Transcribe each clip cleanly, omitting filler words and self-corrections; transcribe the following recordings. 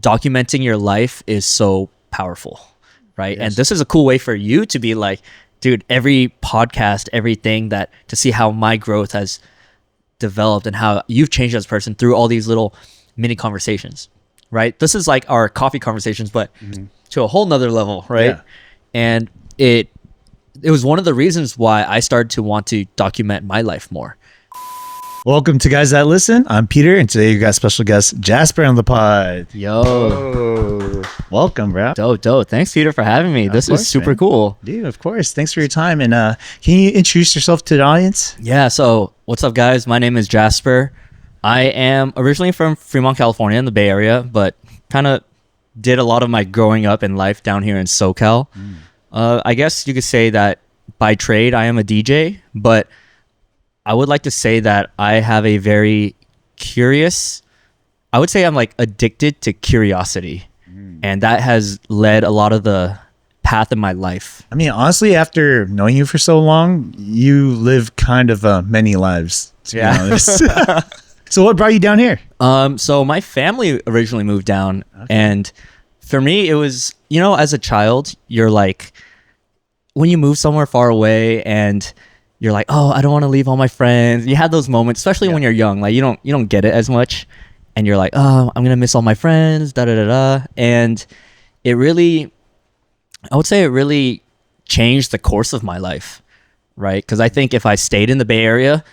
documenting your life is so powerful, right? Yes. And this is a cool way for you to be like, dude, every podcast, everything that to see how my growth has developed and how you've changed as a person through all these little mini conversations, right? This is like our coffee conversations, but to a whole nother level, right? Yeah. And it was one of the reasons why I started to want to document my life more. Welcome to Guys That Listen. I'm Peter, and today you got special guest Jasper on the pod. Yo. Oh, welcome, bro. Dope. Thanks, Peter, for having me. This is super cool. Dude, of course. Thanks for your time. And can you introduce yourself to the audience? Yeah, so what's up, guys? My name is Jasper. I am originally from Fremont, California in the Bay Area, but kind of did a lot of my growing up in life down here in SoCal. I guess you could say that by trade, I am a DJ, but I would like to say that I have a very curious, I would say I'm like addicted to curiosity. And that has led a lot of the path in my life. I mean, honestly, after knowing you for so long, you live kind of many lives, to be honest. So what brought you down here? So my family originally moved down. And for me, it was, you know, as a child, you're like, when you move somewhere far away and you're like, oh, I don't want to leave all my friends. You have those moments, especially when you're young, like you don't get it as much. And you're like, oh, I'm going to miss all my friends, And it really, I would say it really changed the course of my life, right? Because I think if I stayed in the Bay Area,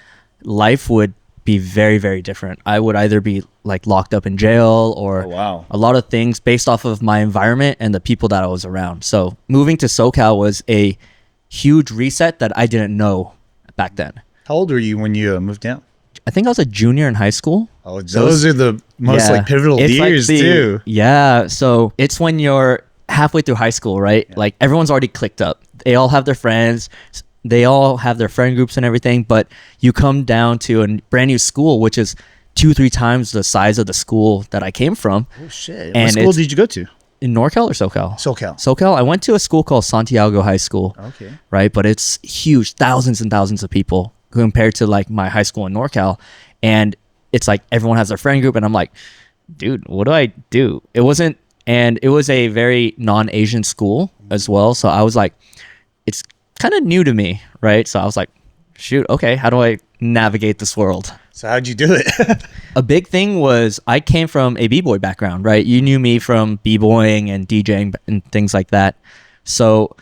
life would be very, very different. I would either be like locked up in jail or a lot of things based off of my environment and the people that I was around. So moving to SoCal was a huge reset that I didn't know back then. How old were you when you moved down? I think I was a junior in high school. Oh, those are the most like pivotal years too. Yeah. So it's when you're halfway through high school, right? Yeah. Like everyone's already clicked up. They all have their friends. They all have their friend groups and everything. But you come down to a brand new school, which is 2-3 times the size of the school that I came from. Oh, shit. And what school did you go to? In NorCal or SoCal? SoCal. I went to a school called Santiago High School. Okay. Right? But it's huge. Thousands and thousands of people compared to like my high school in NorCal. And it's like everyone has their friend group. And I'm like, dude, what do I do? It was a very non-Asian school as well. So I was like, it's kind of new to me, right? So I was like, shoot, okay, how do I navigate this world? So how'd you do it? A big thing was I came from a b-boy background, right? You knew me from b-boying and DJing and things like that. So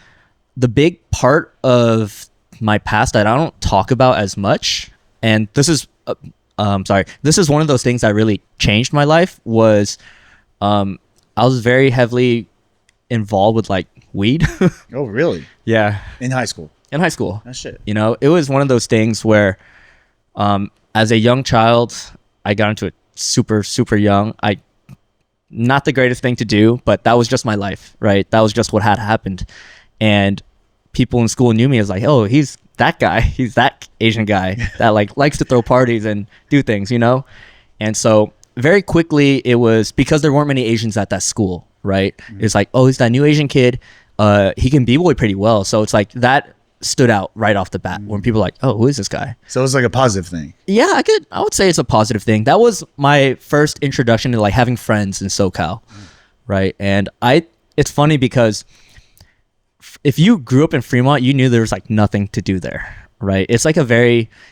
the big part of my past that I don't talk about as much, and this is this is one of those things that really changed my life, was I was very heavily involved with like weed. Oh, really? Yeah. In high school? In high school. That shit. You know, it was one of those things where as a young child, I got into it super, super young. Not the greatest thing to do, but that was just my life, right? That was just what had happened. And people in school knew me as like, oh, he's that guy. He's that Asian guy that like likes to throw parties and do things, you know? And so very quickly it was because there weren't many Asians at that school, right? It's like, oh, he's that new Asian kid. He can b-boy pretty well. So it's like that stood out right off the bat when people are like, oh, who is this guy? So it was like a positive thing. Yeah, I would say it's a positive thing. That was my first introduction to like having friends in SoCal, right? And it's funny because if you grew up in Fremont, you knew there was like nothing to do there, right? It's like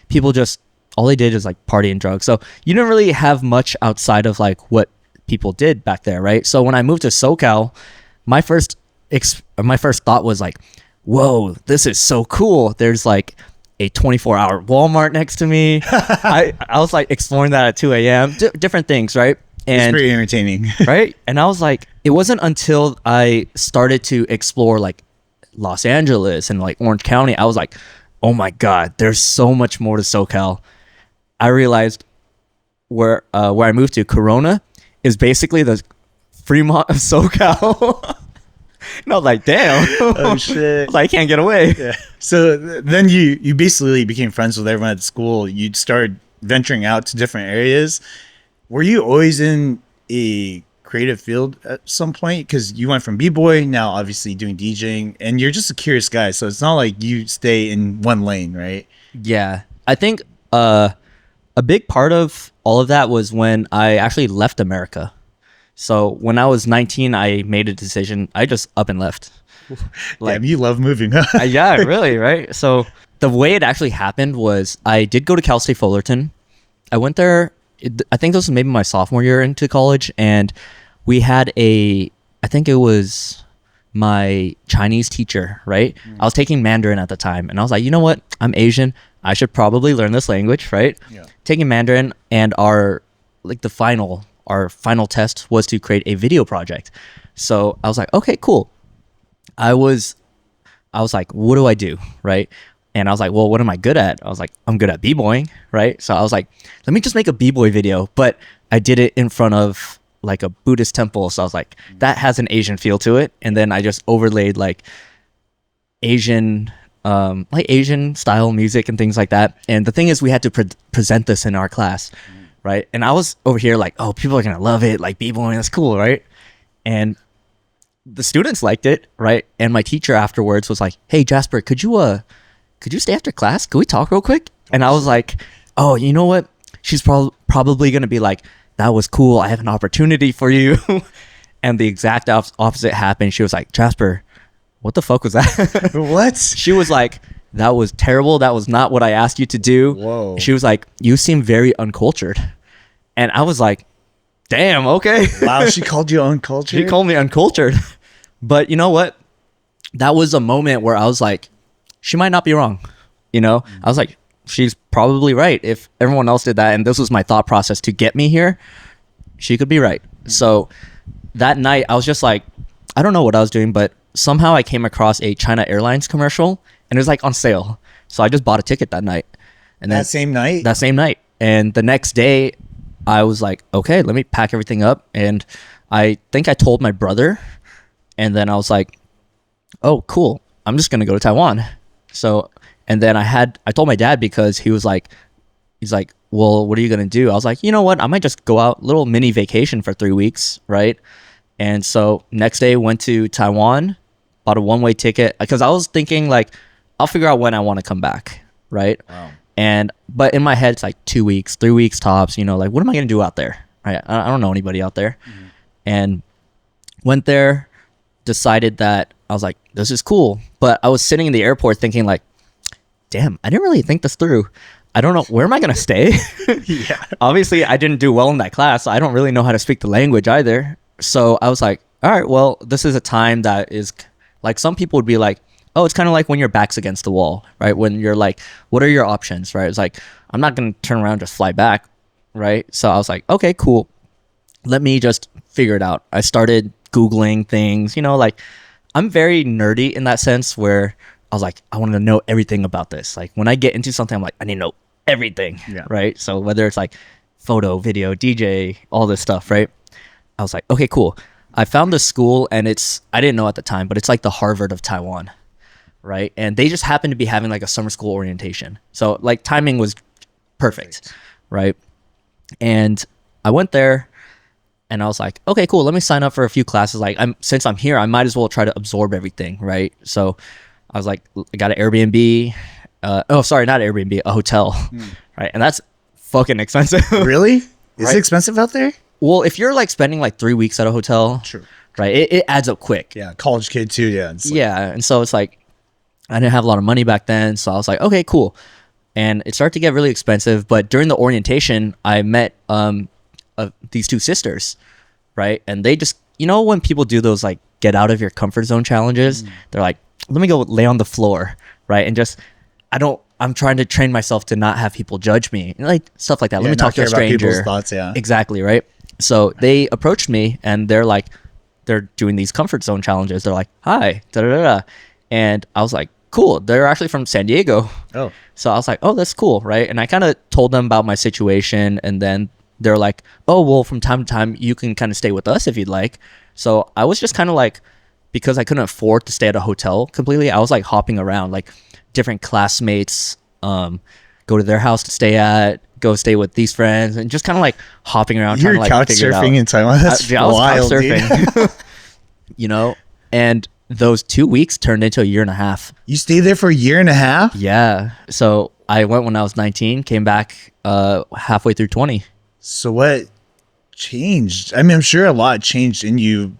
people just, all they did is like party and drugs. So you didn't really have much outside of like what people did back there, right? So when I moved to SoCal, my first thought was like, whoa, this is so cool. There's like a 24-hour Walmart next to me. I was like exploring that at 2 a.m. Different things, right? And it's pretty entertaining. Right? And I was like, it wasn't until I started to explore like Los Angeles and like Orange County, I was like, oh my God, there's so much more to SoCal. I realized where I moved to, Corona, is basically the Fremont of SoCal. And I was like, damn. Oh, shit. Like, I can't get away. Yeah. So then you basically became friends with everyone at school. You started venturing out to different areas. Were you always in a creative field at some point? Because you went from b-boy, now obviously doing DJing, and you're just a curious guy. So it's not like you stay in one lane, right? Yeah. I think a big part of all of that was when I actually left America. So when I was 19, I made a decision. I just up and left. Damn, you love moving, huh? Yeah, really, right? So the way it actually happened was I did go to Cal State Fullerton. I went there. I think this was maybe my sophomore year into college, and we had I think it was my Chinese teacher, right? I was taking Mandarin at the time, and I was like, you know what? I'm Asian. I should probably learn this language, right? Yeah. Taking Mandarin, and our final test was to create a video project. So I was like, okay, cool. I was like, what do I do, right? And I was like, well, what am I good at? I was like, I'm good at b-boying, right? So I was like, let me just make a b-boy video. But I did it in front of like a Buddhist temple. So I was like, that has an Asian feel to it. And then I just overlaid like Asian style music and things like that. And the thing is, we had to present this in our class, right? And I was over here like, oh, people are going to love it. Like b-boying, that's cool, right? And the students liked it, right? And my teacher afterwards was like, hey, Jasper, could you stay after class? Could we talk real quick? And I was like, oh, you know what? She's probably going to be like, that was cool. I have an opportunity for you. And the exact opposite happened. She was like, Jasper, what the fuck was that? What? She was like, that was terrible. That was not what I asked you to do. Whoa. She was like, you seem very uncultured. And I was like, damn, okay. Wow, she called you uncultured? She called me uncultured. But you know what? That was a moment where I was like, she might not be wrong. You know, I was like, she's probably right. If everyone else did that, and this was my thought process to get me here, she could be right. So that night, I was just like, I don't know what I was doing, but somehow I came across a China Airlines commercial, and it was like on sale. So I just bought a ticket that night. And that same night? That same night. And the next day, I was like, okay, let me pack everything up. And I think I told my brother, and then I was like, oh, cool. I'm just going to go to Taiwan. So, and then I told my dad because he's like, well, what are you going to do? I was like, you know what? I might just go out, little mini vacation for 3 weeks. Right. And so next day went to Taiwan, bought a one-way ticket because I was thinking like, I'll figure out when I want to come back. Right. Wow. But in my head, it's like 2 weeks, 3 weeks tops, you know, like, what am I going to do out there? Right. I don't know anybody out there. Mm-hmm. And went there, decided that I was like, this is cool. But I was sitting in the airport thinking like, damn, I didn't really think this through. I don't know, where am I going to stay? Yeah. Obviously, I didn't do well in that class. So I don't really know how to speak the language either. So I was like, all right, well, this is a time that is like, some people would be like, oh, it's kind of like when your back's against the wall, right? When you're like, what are your options, right? It's like, I'm not going to turn around and just fly back, right? So I was like, okay, cool. Let me just figure it out. I started Googling things, you know, like I'm very nerdy in that sense where I was like, I want to know everything about this. Like when I get into something, I'm like, I need to know everything, right? So whether it's like photo, video, DJ, all this stuff, right? I was like, okay, cool. I found this school and I didn't know at the time, but it's like the Harvard of Taiwan, right? And they just happened to be having like a summer school orientation. So like timing was perfect, right? And I went there and I was like, okay, cool. Let me sign up for a few classes. Like since I'm here, I might as well try to absorb everything, right? So I was like, I got an Airbnb. Sorry, not Airbnb, a hotel, right? And that's fucking expensive. Really? Is Right? it expensive out there? Well, if you're like spending like 3 weeks at a hotel, True. right? It adds up quick. Yeah, college kid too. Yeah. It's like, Yeah, and so it's like I didn't have a lot of money back then, so I was like, okay, cool. And it started to get really expensive. But during the orientation, I met these two sisters, right? And they just, you know, when people do those like get out of your comfort zone challenges, they're like, let me go lay on the floor, right? And just, I'm trying to train myself to not have people judge me, like stuff like that. Let me talk to a stranger. People's thoughts, yeah. Exactly, right? So they approached me and they're like, they're doing these comfort zone challenges. They're like, hi, da da da. And I was like, cool. They're actually from San Diego. Oh. So I was like, oh, that's cool, right? And I kind of told them about my situation. And then they're like, oh, well, from time to time, you can kind of stay with us if you'd like. So I was just kind of like, because I couldn't afford to stay at a hotel completely, I was like hopping around, like different classmates, go to their house to stay at, go stay with these friends, and just kind of like hopping around. You're trying to, like, couch surfing in Taiwan. That's I was wild, couch dude. surfing. You know, and those 2 weeks turned into a year and a half. You stayed there for a year and a half? Yeah. So I went when I was 19, came back halfway through 20. So what changed? I mean, I'm sure a lot changed in you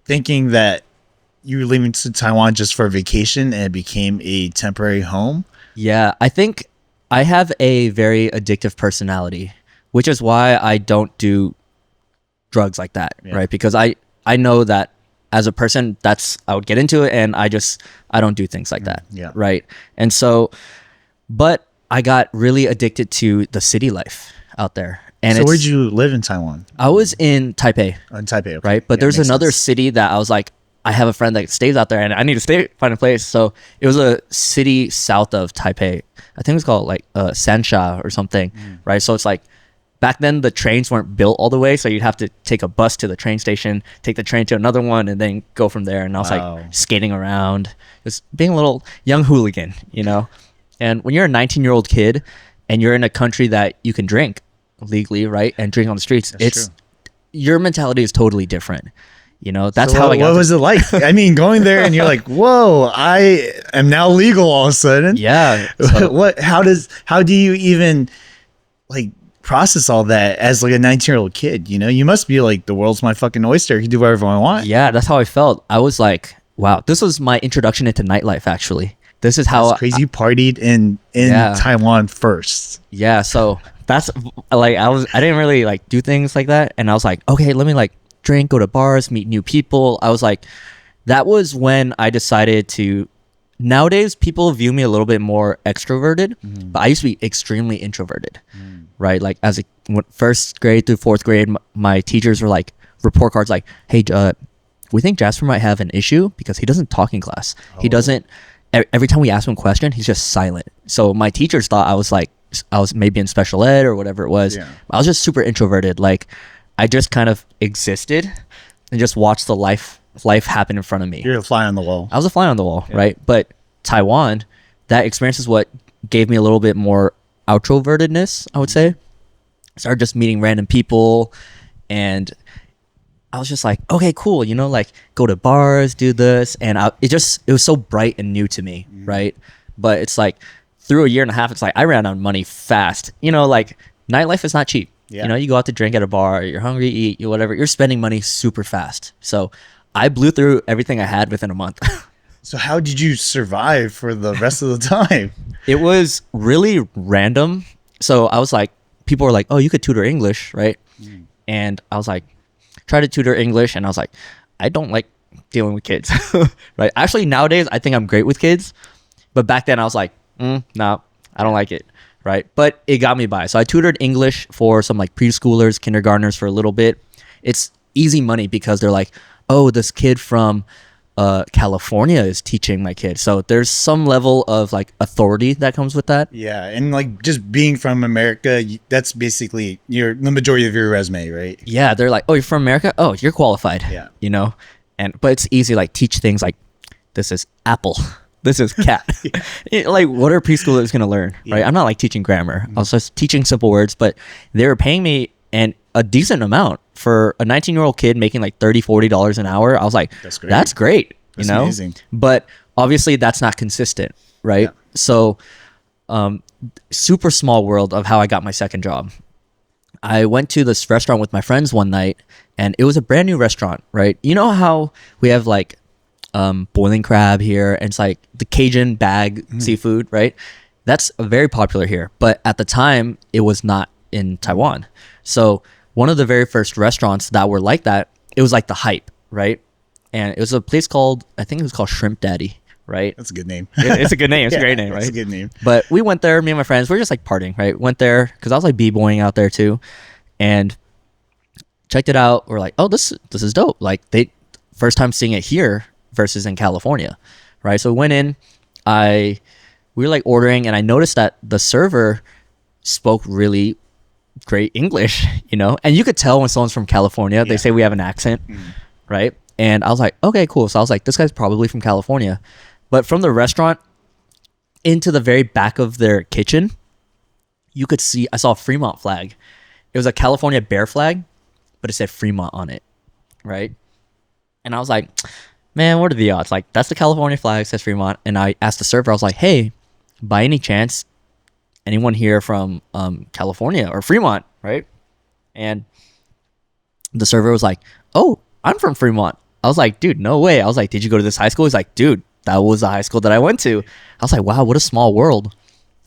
thinking that you were leaving to Taiwan just for a vacation and it became a temporary home. Yeah, I think I have a very addictive personality, which is why I don't do drugs like that, Yeah. right? Because I know that as a person, that's I would get into it, and I don't do things like that, yeah. right? And so, but I got really addicted to the city life out there, and So where'd you live in Taiwan? I was in Taipei, In Taipei, okay. right? But Yeah, there's makes another sense. city that I was like, I have a friend that stays out there, and I need to find a place. So it was a city south of Taipei. I think it was called like Sansha or something, right? So it's like back then the trains weren't built all the way, so you'd have to take a bus to the train station, take the train to another one, and then go from there. And I was Wow. like skating around, just being a little young hooligan, you know. And when you're a 19-year-old kid and you're in a country that you can drink legally, right, and drink on the streets, That's true. your mentality is totally different. You know, that's So how I got. what was it like? I mean, going there and you're like, whoa, I am now legal all of a sudden. Yeah. So, How do you even like process all that as like a 19-year-old kid? You know, you must be like, the world's my fucking oyster. I can do whatever I want. yeah, that's how I felt. I was like, wow, this was my introduction into nightlife. Actually, this is how It's crazy. You partied in Yeah. Taiwan first. Yeah, so that's like I didn't really like do things like that, and I was like, okay, let me like drink, go to bars, meet new people. I was like, that was when I decided to. Nowadays, people view me a little bit more extroverted, but I used to be extremely introverted, right? Like as a first grade through fourth grade, my teachers were like report cards like, hey, we think Jasper might have an issue because he doesn't talk in class. He doesn't. Every time we ask him a question, he's just silent. So my teachers thought I was maybe in special ed or whatever it was. Yeah. I was just super introverted. Like I just kind of existed and just watched the life happen in front of me. You're a fly on the wall. I was a fly on the wall, right? But Taiwan, that experience is what gave me a little bit more outrovertedness, I would say. I started just meeting random people, and I was just like, okay, cool, you know, like go to bars, do this, and it was so bright and new to me, right? But it's like through a year and a half, it's like I ran out of money fast. You know, like nightlife is not cheap. Yeah. You know, you go out to drink at a bar, you're hungry, eat, whatever, you're spending money super fast. So I blew through everything I had within a month. So how did you survive for the rest of the time? It was really random. So I was like, people were like, oh, you could tutor English, right? And I was like, try to tutor English. And I was like, I don't like dealing with kids, right? Actually, nowadays, I think I'm great with kids. But back then I was like, no, I don't like it, right? But it got me by. So I tutored English for some like preschoolers, kindergartners for a little bit. It's easy money because they're like, oh, this kid from California is teaching my kid. So there's some level of like authority that comes with that. Yeah, and like just being from America, that's basically the majority of your resume, right? Yeah, they're like, oh, you're from America? Oh, you're qualified. Yeah. You know? But it's easy, like teach things like this is apple. This is cat. Like what are preschoolers gonna learn? Right? I'm not like teaching grammar. I was just teaching simple words, but they were paying me a decent amount for a 19-year-old kid making like $30-$40 an hour. I was like, That's great. That's great. That's you know? amazing. But obviously that's not consistent, right? Yeah. So super small world of how I got my second job. I went to this restaurant with my friends one night, and it was a brand new restaurant, right? You know how we have like boiling crab here, and it's like the Cajun bag seafood, right? That's very popular here. But at the time, it was not in Taiwan. So one of the very first restaurants that were like that, it was like the hype, right? And it was a place called, I think it was called Shrimp Daddy, right? That's a good name. It's a good name. It's a great name, right? It's a good name. But we went there, me and my friends, we were just like partying, right? Went there because I was like b-boying out there too, and checked it out. We're like, oh, this is dope. Like first time seeing it here versus in California, right? So we went in, we were like ordering, and I noticed that the server spoke really great English, you know, and you could tell when someone's from California. They say we have an accent, right? And I was like, okay, cool. So I was like, this guy's probably from California. But from the restaurant into the very back of their kitchen, you could see, I saw a Fremont flag. It was a California bear flag, but it said Fremont on it, right? And I was like, man, what are the odds? Like, that's the California flag, says Fremont. And I asked the server, I was like, hey, by any chance, anyone here from California or Fremont, right? And the server was like, "Oh, I'm from Fremont." I was like, "Dude, no way." I was like, "Did you go to this high school?" He's like, "Dude, that was the high school that I went to." I was like, "Wow, what a small world."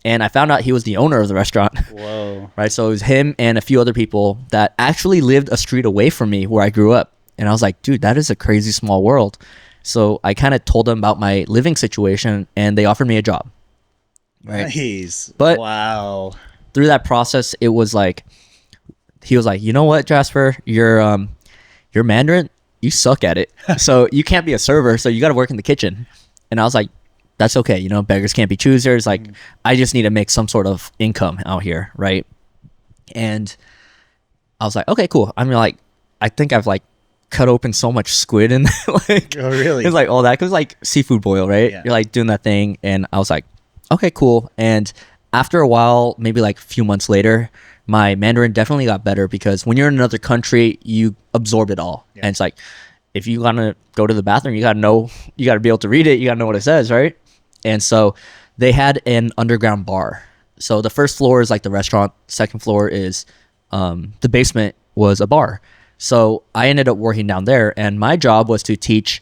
And I found out he was the owner of the restaurant. Whoa. Right? So it was him and a few other people that actually lived a street away from me where I grew up. And I was like, "Dude, that is a crazy small world." So I kind of told them about my living situation and they offered me a job. Right? Nice. But wow. through that process, it was like, he was like, "You know what, Jasper, your Mandarin, you suck at it. So you can't be a server. So you got to work in the kitchen." And I was like, "That's okay. You know, beggars can't be choosers. Like, I just need to make some sort of income out here." Right. And I was like, "Okay, cool." I mean, like, I think I've like cut open so much squid and like, Oh, really? it's like all that. Cause like seafood boil, right? Yeah. You're like doing that thing. And I was like, "Okay, cool." And after a while, maybe like a few months later, my Mandarin definitely got better because when you're in another country, you absorb it all. Yeah. And it's like, if you want to go to the bathroom, you got to know, you got to be able to read it. You got to know what it says, right? And so they had an underground bar. So the first floor is like the restaurant. Second floor is the basement was a bar. So I ended up working down there. And my job was to teach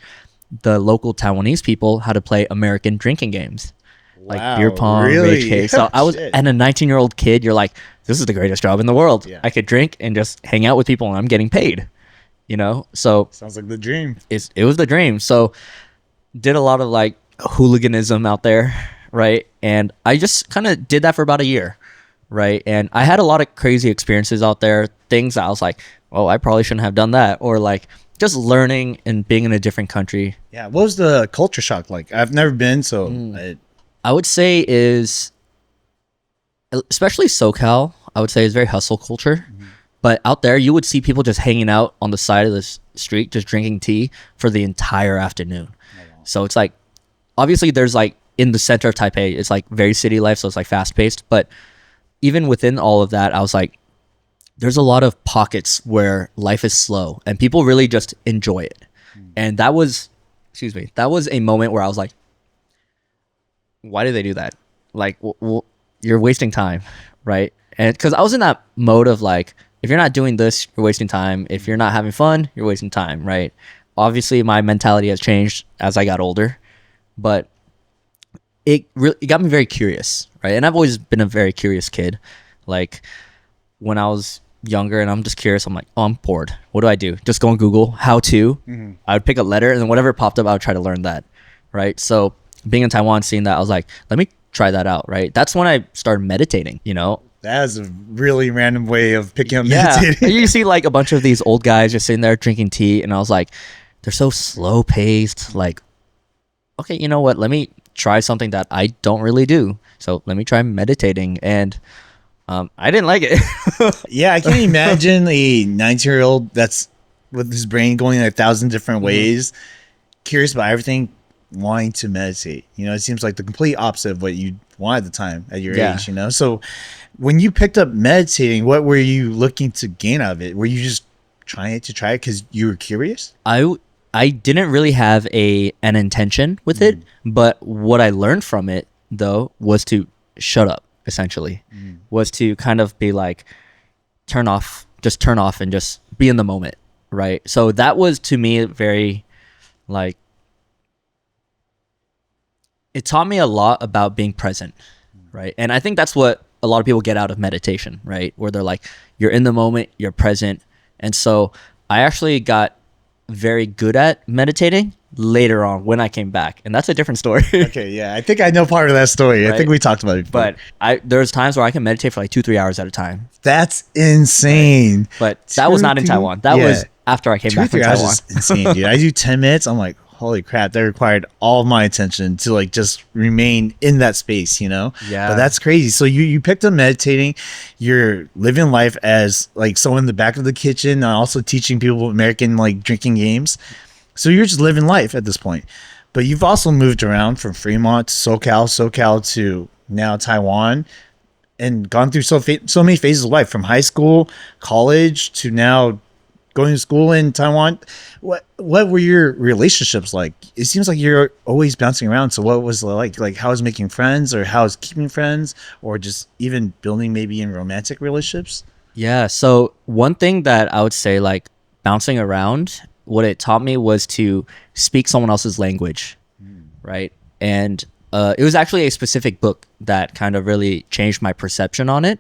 the local Taiwanese people how to play American drinking games. Like Wow, beer pong, really? rage cage. So I was, Shit. and a 19-year-old kid, you're like, this is the greatest job in the world. Yeah. I could drink and just hang out with people and I'm getting paid, you know? So Sounds like the dream. it was the dream. So did a lot of like hooliganism out there, right? And I just kind of did that for about a year, right? And I had a lot of crazy experiences out there, things that I was like, oh, I probably shouldn't have done that. Or like just learning and being in a different country. Yeah. What was the culture shock like? I've never been, so I would say is, especially SoCal, I would say is very hustle culture. But out there, you would see people just hanging out on the side of the street, just drinking tea for the entire afternoon. So it's like, obviously there's like in the center of Taipei, it's like very city life. So it's like fast paced. But even within all of that, I was like, there's a lot of pockets where life is slow and people really just enjoy it. And that was, excuse me, that was a moment where I was like, why do they do that? Like, you're wasting time, right? And because I was in that mode of like, if you're not doing this, you're wasting time. If you're not having fun, you're wasting time, right? Obviously, my mentality has changed as I got older, but it got me very curious, right? And I've always been a very curious kid. Like when I was younger and I'm just curious, I'm like, oh, I'm bored. What do I do? Just go on Google, how to. I would pick a letter and then whatever popped up, I would try to learn that, right? So being in Taiwan, seeing that, I was like, let me try that out, right? That's when I started meditating, you know? that is a really random way of picking up Yeah. meditating. You see like a bunch of these old guys just sitting there drinking tea. And I was like, they're so slow paced. Like, okay, you know what? Let me try something that I don't really do. So let me try meditating. And I didn't like it. Yeah, I can imagine a 19-year-old that's with his brain going in 1,000 different ways, curious about everything, wanting to meditate. You know, it seems like the complete opposite of what you want at the time at your Yeah. age, you know? So when you picked up meditating, what were you looking to gain out of it? Were you just trying it because you were curious? I didn't really have an intention with it, but what I learned from it though was to shut up, essentially. Was to kind of be like turn off and just be in the moment, right? So that was to me very like, it taught me a lot about being present, right? And I think that's what a lot of people get out of meditation, right? Where they're like, you're in the moment, you're present. And so I actually got very good at meditating later on when I came back. And that's a different story. Okay, yeah. I think I know part of that story. I Right. think we talked about it before. But there's times where I can meditate for like 2-3 hours at a time. That's insane. But that was not in 2-3 Taiwan. That yeah. was after I came back from 2-3 hours Taiwan. is insane, dude. I do 10 minutes. I'm like, holy crap, that required all of my attention to like just remain in that space, you know? Yeah. But that's crazy. So you picked up meditating, you're living life as like someone in the back of the kitchen and also teaching people American like drinking games. So you're just living life at this point. But you've also moved around from Fremont to SoCal to now Taiwan, and gone through so many phases of life, from high school, college, to now going to school in Taiwan. What were your relationships like? It seems like you're always bouncing around. So what was it like? Like, how was making friends, or how was keeping friends, or just even building maybe in romantic relationships? Yeah. So one thing that I would say, like, bouncing around, what it taught me was to speak someone else's language, right? And it was actually a specific book that kind of really changed my perception on it.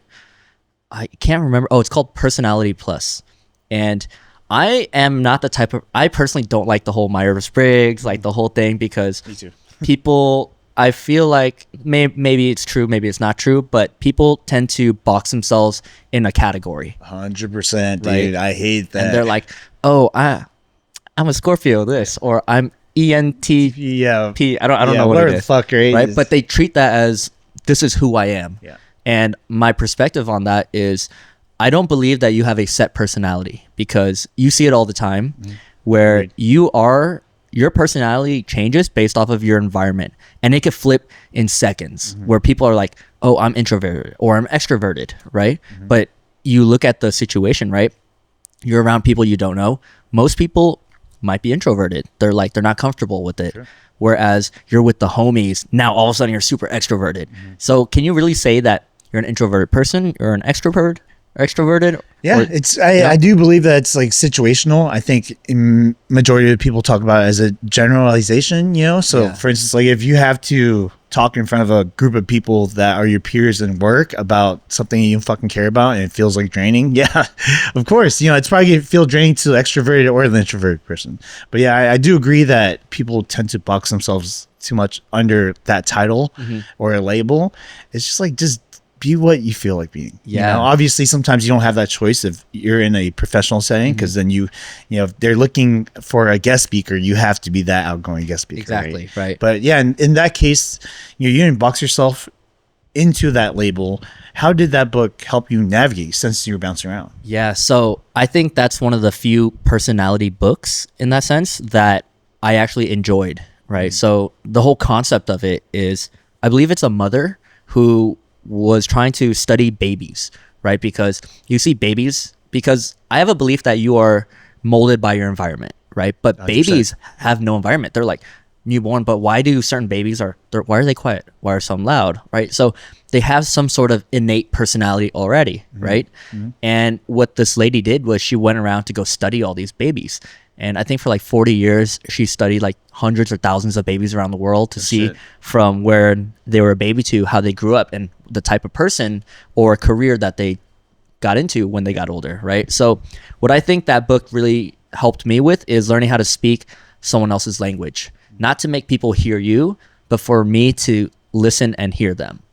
I can't remember. Oh, it's called Personality Plus. And I am not the type of, I personally don't like the whole Myers-Briggs, like the whole thing, because Me too. people, I feel like maybe it's true, maybe it's not true, but people tend to box themselves in a category. 100%, dude. Right. I hate that. And they're like, oh, I'm a Scorpio this, or I'm ENTP. yeah. I don't know what whatever it the is. fuck, right? Right. But they treat that as this is who I am. Yeah. And my perspective on that is I don't believe that you have a set personality, because you see it all the time where Agreed. your personality changes based off of your environment, and it could flip in seconds where people are like, oh, I'm introverted or I'm extroverted, right? But you look at the situation, right? You're around people you don't know. Most people might be introverted. They're not comfortable with it. Sure. Whereas you're with the homies, now all of a sudden you're super extroverted. So can you really say that you're an introverted person or an extroverted? Yeah, I do believe that it's like situational. I think majority of people talk about it as a generalization, So for instance, like if you have to talk in front of a group of people that are your peers in work about something you fucking care about and it feels like draining, yeah, of course, it's probably gonna feel draining to the extroverted or the introverted person. But yeah, I do agree that people tend to box themselves too much under that title or a label. It's just like, just be what you feel like being. Yeah. Obviously sometimes you don't have that choice if you're in a professional setting, because then if they're looking for a guest speaker, you have to be that outgoing guest speaker. Exactly. Right. But yeah, in that case, you didn't box yourself into that label. How did that book help you navigate since you were bouncing around? Yeah. So I think that's one of the few personality books in that sense that I actually enjoyed. Right. So the whole concept of it is, I believe it's a mother who was trying to study babies, right? Because you see babies, because I have a belief that you are molded by your environment, right? But 100%. Babies have no environment. They're like newborn, but why do certain babies why are they quiet? Why are some loud, right? So they have some sort of innate personality already, right? And what this lady did was she went around to go study all these babies. And I think for like 40 years, she studied like hundreds or thousands of babies around the world to see from where they were a baby to how they grew up and the type of person or career that they got into when they got older, right? So what I think that book really helped me with is learning how to speak someone else's language, not to make people hear you, but for me to listen and hear them,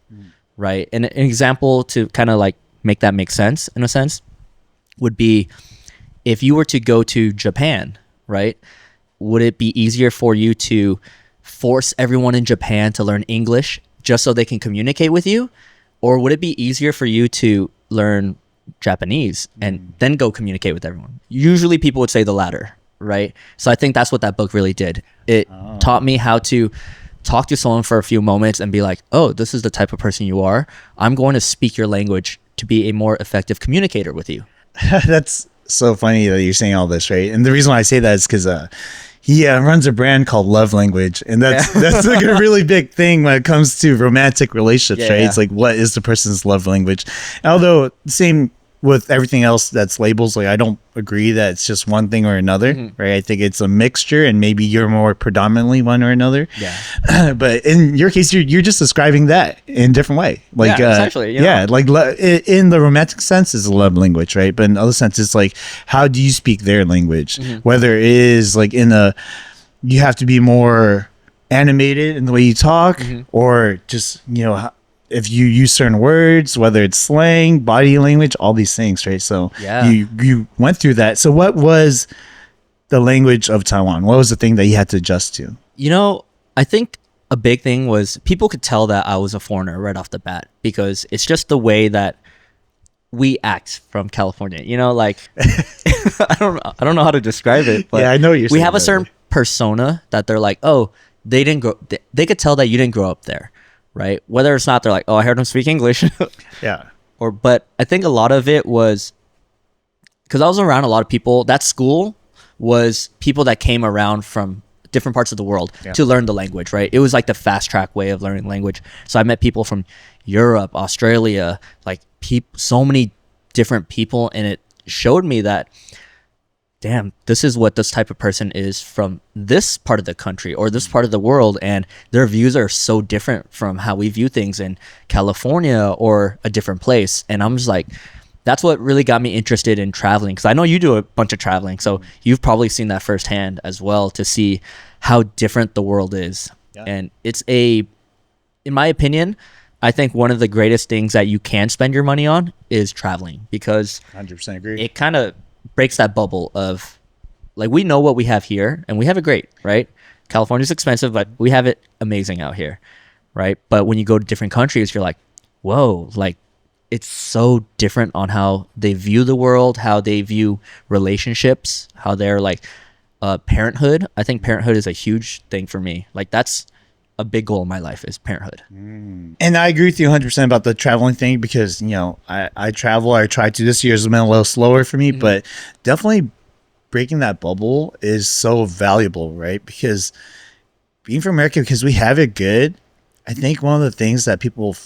right? And an example to kind of like make that make sense in a sense would be, if you were to go to Japan, right, would it be easier for you to force everyone in Japan to learn English just so they can communicate with you? Or would it be easier for you to learn Japanese and then go communicate with everyone? Usually people would say the latter, right? So I think that's what that book really did. It taught me how to talk to someone for a few moments and be like, oh, this is the type of person you are. I'm going to speak your language to be a more effective communicator with you. That's so funny that you're saying all this, right? And the reason why I say that is because he runs a brand called Love Language, and that's like a really big thing when it comes to romantic relationships, right? It's like, what is the person's love language? Although same with everything else that's labels, like I don't agree that it's just one thing or another, right? I think it's a mixture, and maybe you're more predominantly one or another. Yeah. But in your case, you're just describing that in a different way. Like, essentially, like in the romantic sense is a love language, right? But in other sense, it's like, how do you speak their language? Whether it is like you have to be more animated in the way you talk, or just, if you use certain words, whether it's slang, body language, all these things, right? So you went through that. So what was the language of Taiwan? What was the thing that you had to adjust to? I think a big thing was people could tell that I was a foreigner right off the bat, because it's just the way that we act from California. Like I don't know how to describe it, but yeah, I know what you're saying. We have a certain persona that they're like, oh, they could tell that you didn't grow up there. Right. Whether it's not, they're like, oh, I heard him speak English. Yeah. But I think a lot of it was because I was around a lot of people. That school was people that came around from different parts of the world to learn the language. Right. It was like the fast track way of learning language. So I met people from Europe, Australia, like so many different people. And it showed me that damn, this is what this type of person is from this part of the country or this part of the world. And their views are so different from how we view things in California or a different place. And I'm just like, that's what really got me interested in traveling. Cause I know you do a bunch of traveling. So you've probably seen that firsthand as well to see how different the world is. Yeah. And it's in my opinion, I think one of the greatest things that you can spend your money on is traveling because 100% agree. it kind of breaks that bubble of like we know what we have here and we have it great, right? California's expensive, but we have it amazing out here, right? But when you go to different countries, you're like, whoa, like it's so different on how they view the world, how they view relationships, how they're like parenthood. I think parenthood is a huge thing for me. Like that's a big goal in my life is parenthood. And I agree with you 100% about the traveling thing because, you know, I travel. I tried to. This year's been a little slower for me, but definitely breaking that bubble is so valuable, right? Because being from America, because we have it good, I think one of the things that people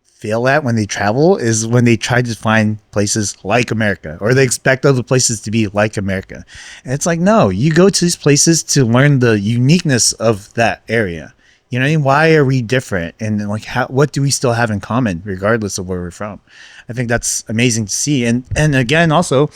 fail at when they travel is when they try to find places like America or they expect other places to be like America. And it's like, no, you go to these places to learn the uniqueness of that area. You know what I mean? Why are we different? And like, what do we still have in common, regardless of where we're from? I think that's amazing to see. And again, also,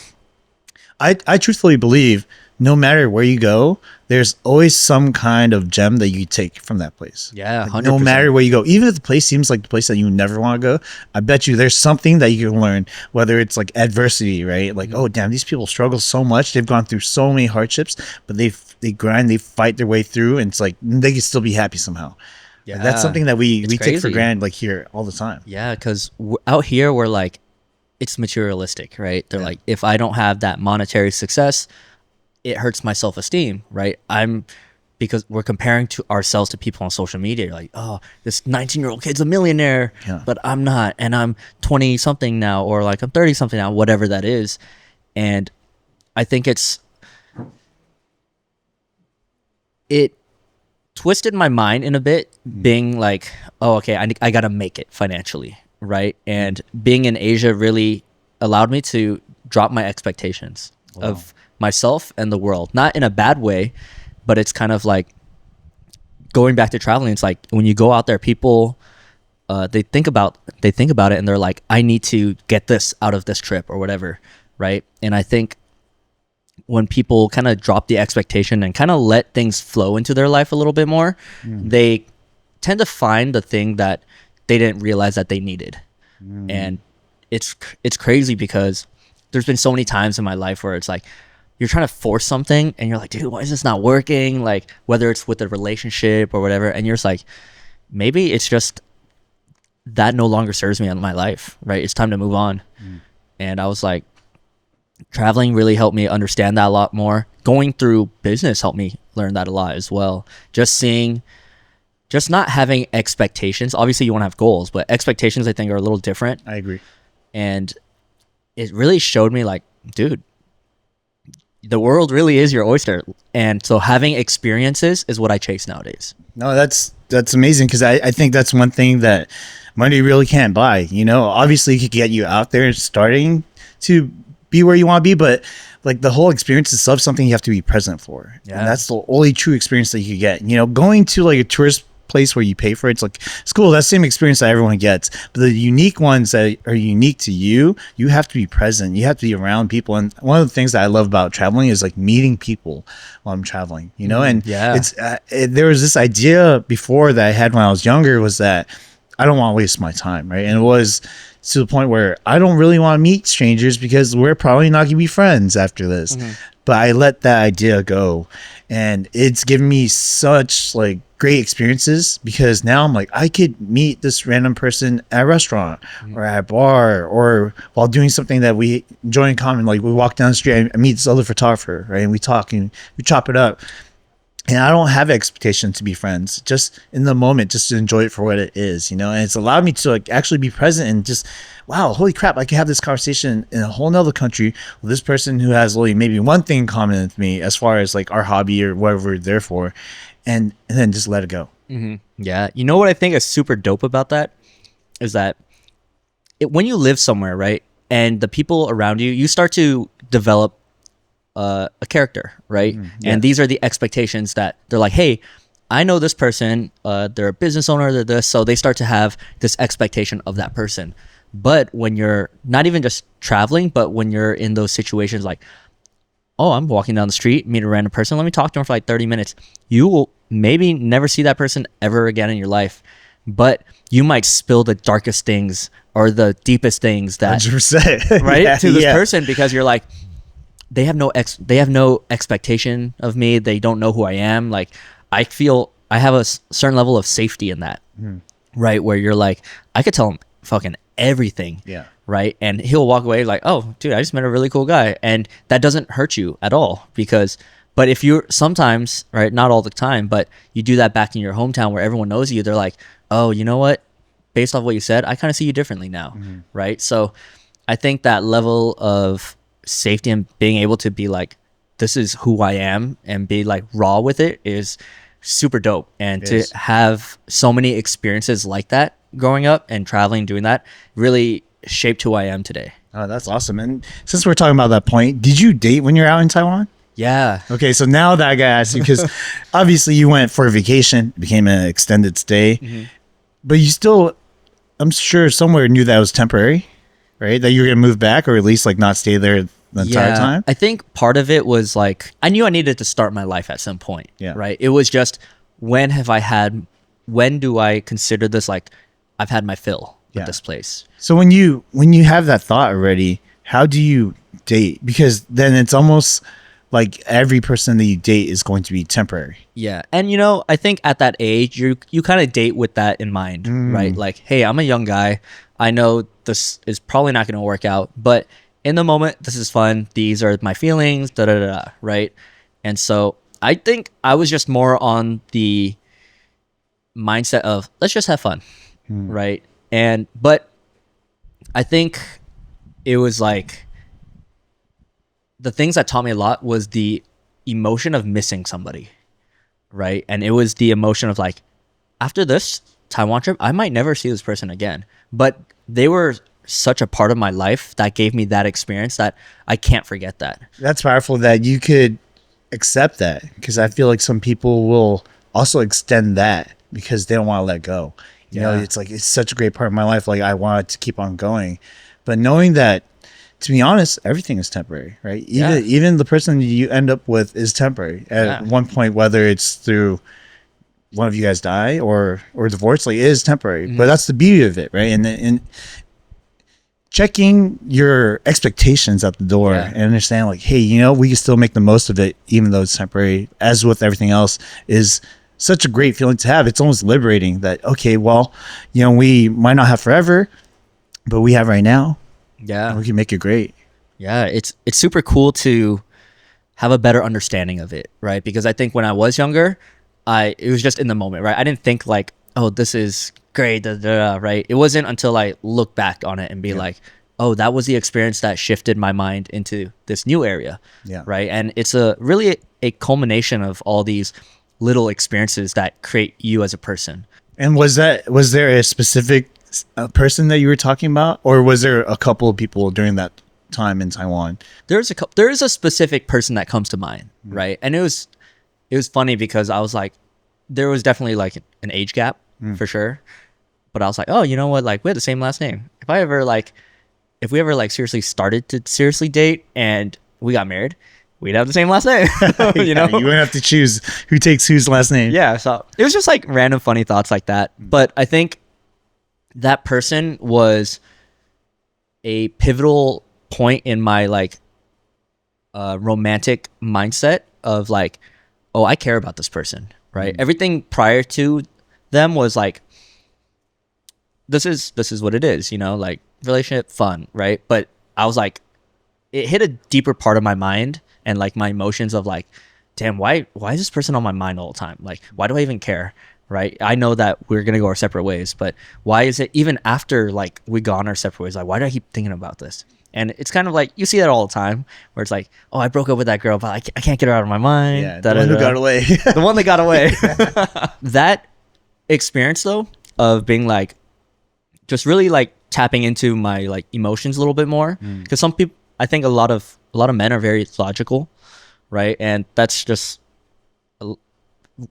I truthfully believe no matter where you go, there's always some kind of gem that you take from that place. Yeah, Like, 100%. no matter where you go, even if the place seems like the place that you never want to go, I bet you there's something that you can learn, whether it's like adversity, right? Like, oh, damn, these people struggle so much. They've gone through so many hardships, but they grind, they fight their way through, and it's like they can still be happy somehow. Yeah, Like, that's something that we take for crazy. granted, like here all the time. Yeah, because out here we're like, it's materialistic, right? They're like, if I don't have that monetary success, it hurts my self-esteem, right? Because we're comparing to ourselves to people on social media. You're like, oh, this 19-year-old kid's a millionaire, but I'm not, and I'm 20 something now, or like I'm 30 something now, whatever that is. And I think it twisted my mind in a bit, being like, oh, okay, I gotta make it financially, right? And being in Asia really allowed me to drop my expectations of myself and the world, not in a bad way, but it's kind of like going back to traveling. It's like when you go out there, people they think about it and they're like, I need to get this out of this trip or whatever, right? And I think when people kind of drop the expectation and kind of let things flow into their life a little bit more, they tend to find the thing that they didn't realize that they needed. And it's crazy because there's been so many times in my life where it's like you're trying to force something and you're like, dude, why is this not working? Like whether it's with a relationship or whatever, and you're just like, maybe it's just that no longer serves me in my life, right? It's time to move on. And I was like, traveling really helped me understand that a lot more. Going through business helped me learn that a lot as well. Just not having expectations. Obviously you want to have goals, but expectations I think are a little different. I agree. And it really showed me like, dude, the world really is your oyster. And so having experiences is what I chase nowadays. No, that's amazing because I think that's one thing that money really can't buy. You know, obviously it could get you out there and starting to be where you want to be, but like the whole experience itself, something you have to be present for. Yeah. And that's the only true experience that you could get. You know, going to like a tourist place where you pay for it, it's like it's cool. That's the same experience that everyone gets, but the unique ones that are unique to you, you have to be present. You have to be around people. And one of the things that I love about traveling is like meeting people while I'm traveling, you know. And it's there was this idea before that I had when I was younger, was that I don't want to waste my time, right? And it was to the point where I don't really want to meet strangers because we're probably not gonna be friends after this. But I let that idea go, and it's given me such like great experiences because now I'm like, I could meet this random person at a restaurant or at a bar or while doing something that we enjoy in common. Like we walk down the street and I meet this other photographer, right? And we talk and we chop it up. And I don't have expectation to be friends, just in the moment, just to enjoy it for what it is, you know? And it's allowed me to like actually be present and just, wow, holy crap, I can have this conversation in a whole nother country with this person who has only maybe one thing in common with me as far as like our hobby or whatever we're there for, and then just let it go. Yeah. You know what I think is super dope about that is that when you live somewhere, right, and the people around you, you start to develop a character, right? yeah. And these are the expectations that they're like, hey, I know this person, they're a business owner, they're this, so they start to have this expectation of that person. But when you're not even just traveling, but when you're in those situations like, oh, I'm walking down the street, meet a random person, let me talk to him for like 30 minutes. You will maybe never see that person ever again in your life, but you might spill the darkest things or the deepest things that 100%. right Yeah, to this yeah. person, because you're like, they have no expectation of me. They don't know who I am. Like, I feel I have a certain level of safety in that, right? Where you're like, I could tell him fucking everything, Yeah. right? And he'll walk away like, oh, dude, I just met a really cool guy, and that doesn't hurt you at all because. But if you're sometimes, right, not all the time, but you do that back in your hometown where everyone knows you, they're like, oh, you know what? Based off what you said, I kind of see you differently now, right? So I think that level of safety and being able to be like, this is who I am and be like raw with it is super dope. And It to is. have so many experiences like that growing up and traveling, doing that really shaped who I am today. Oh, that's awesome. And since we're talking about that point, did you date when you're out in Taiwan? Yeah. Okay, so now that I got to ask you, because obviously you went for a vacation, it became an extended stay, but you still, I'm sure somewhere knew that it was temporary, right? That you were going to move back or at least like not stay there the entire time? I think part of it was like, I knew I needed to start my life at some point. Yeah. Right. It was just, when do I consider this like, I've had my fill with Yeah. this place? So when you have that thought already, how do you date? Because then it's almost like every person that you date is going to be temporary. Yeah. And I think at that age, you kind of date with that in mind, right? Like, hey, I'm a young guy. I know this is probably not going to work out, but in the moment, this is fun. These are my feelings, da da da, da, right? And so I think I was just more on the mindset of let's just have fun, right? But I think it was like, the things that taught me a lot was the emotion of missing somebody, right? And it was the emotion of like, after this Taiwan trip, I might never see this person again. But they were such a part of my life that gave me that experience that I can't forget that. That's powerful that you could accept that, because I feel like some people will also extend that because they don't want to let go. You know, Yeah. it's like, it's such a great part of my life. Like, I want it to keep on going. But knowing that, to be honest, everything is temporary, right? Even the person you end up with is temporary at one point, whether it's through one of you guys die or divorce, like, it is temporary. But that's the beauty of it, right? And checking your expectations at the door and understand, like, hey, we can still make the most of it even though it's temporary, as with everything else, is such a great feeling to have. It's almost liberating that, okay, well, we might not have forever, but we have right now. Yeah. And we can make it great. Yeah, it's super cool to have a better understanding of it, right? Because I think when I was younger, it was just in the moment, right? I didn't think like, oh, this is great, da, da, da, right? It wasn't until I look back on it and be like, oh, that was the experience that shifted my mind into this new area, right? And it's really a culmination of all these little experiences that create you as a person. And was there a specific person that you were talking about, or was there a couple of people during that time in Taiwan? There is a specific person that comes to mind, right? And it was funny because I was like, there was definitely like an age gap for sure, but I was like, oh, you know what? Like, we had the same last name. If we ever seriously started to seriously date and we got married, we'd have the same last name. You wouldn't have to choose who takes whose last name. Yeah, so it was just like random funny thoughts like that. But I think that person was a pivotal point in my like romantic mindset of like, oh, I care about this person, right? Everything prior to them was like, this is what it is, like relationship, fun, right? But I was like, it hit a deeper part of my mind and like my emotions of like, damn, why is this person on my mind all the time? Like, why do I even care? Right? I know that we're gonna go our separate ways, but why is it even after like we gone our separate ways? Like, why do I keep thinking about this? And it's kind of like, you see that all the time where it's like, oh, I broke up with that girl, but I can't get her out of my mind. Yeah, the one who got away. The one that got away. That experience though of being like, just really like tapping into my like emotions a little bit more, because some people, I think a lot of men are very logical, right? And that's just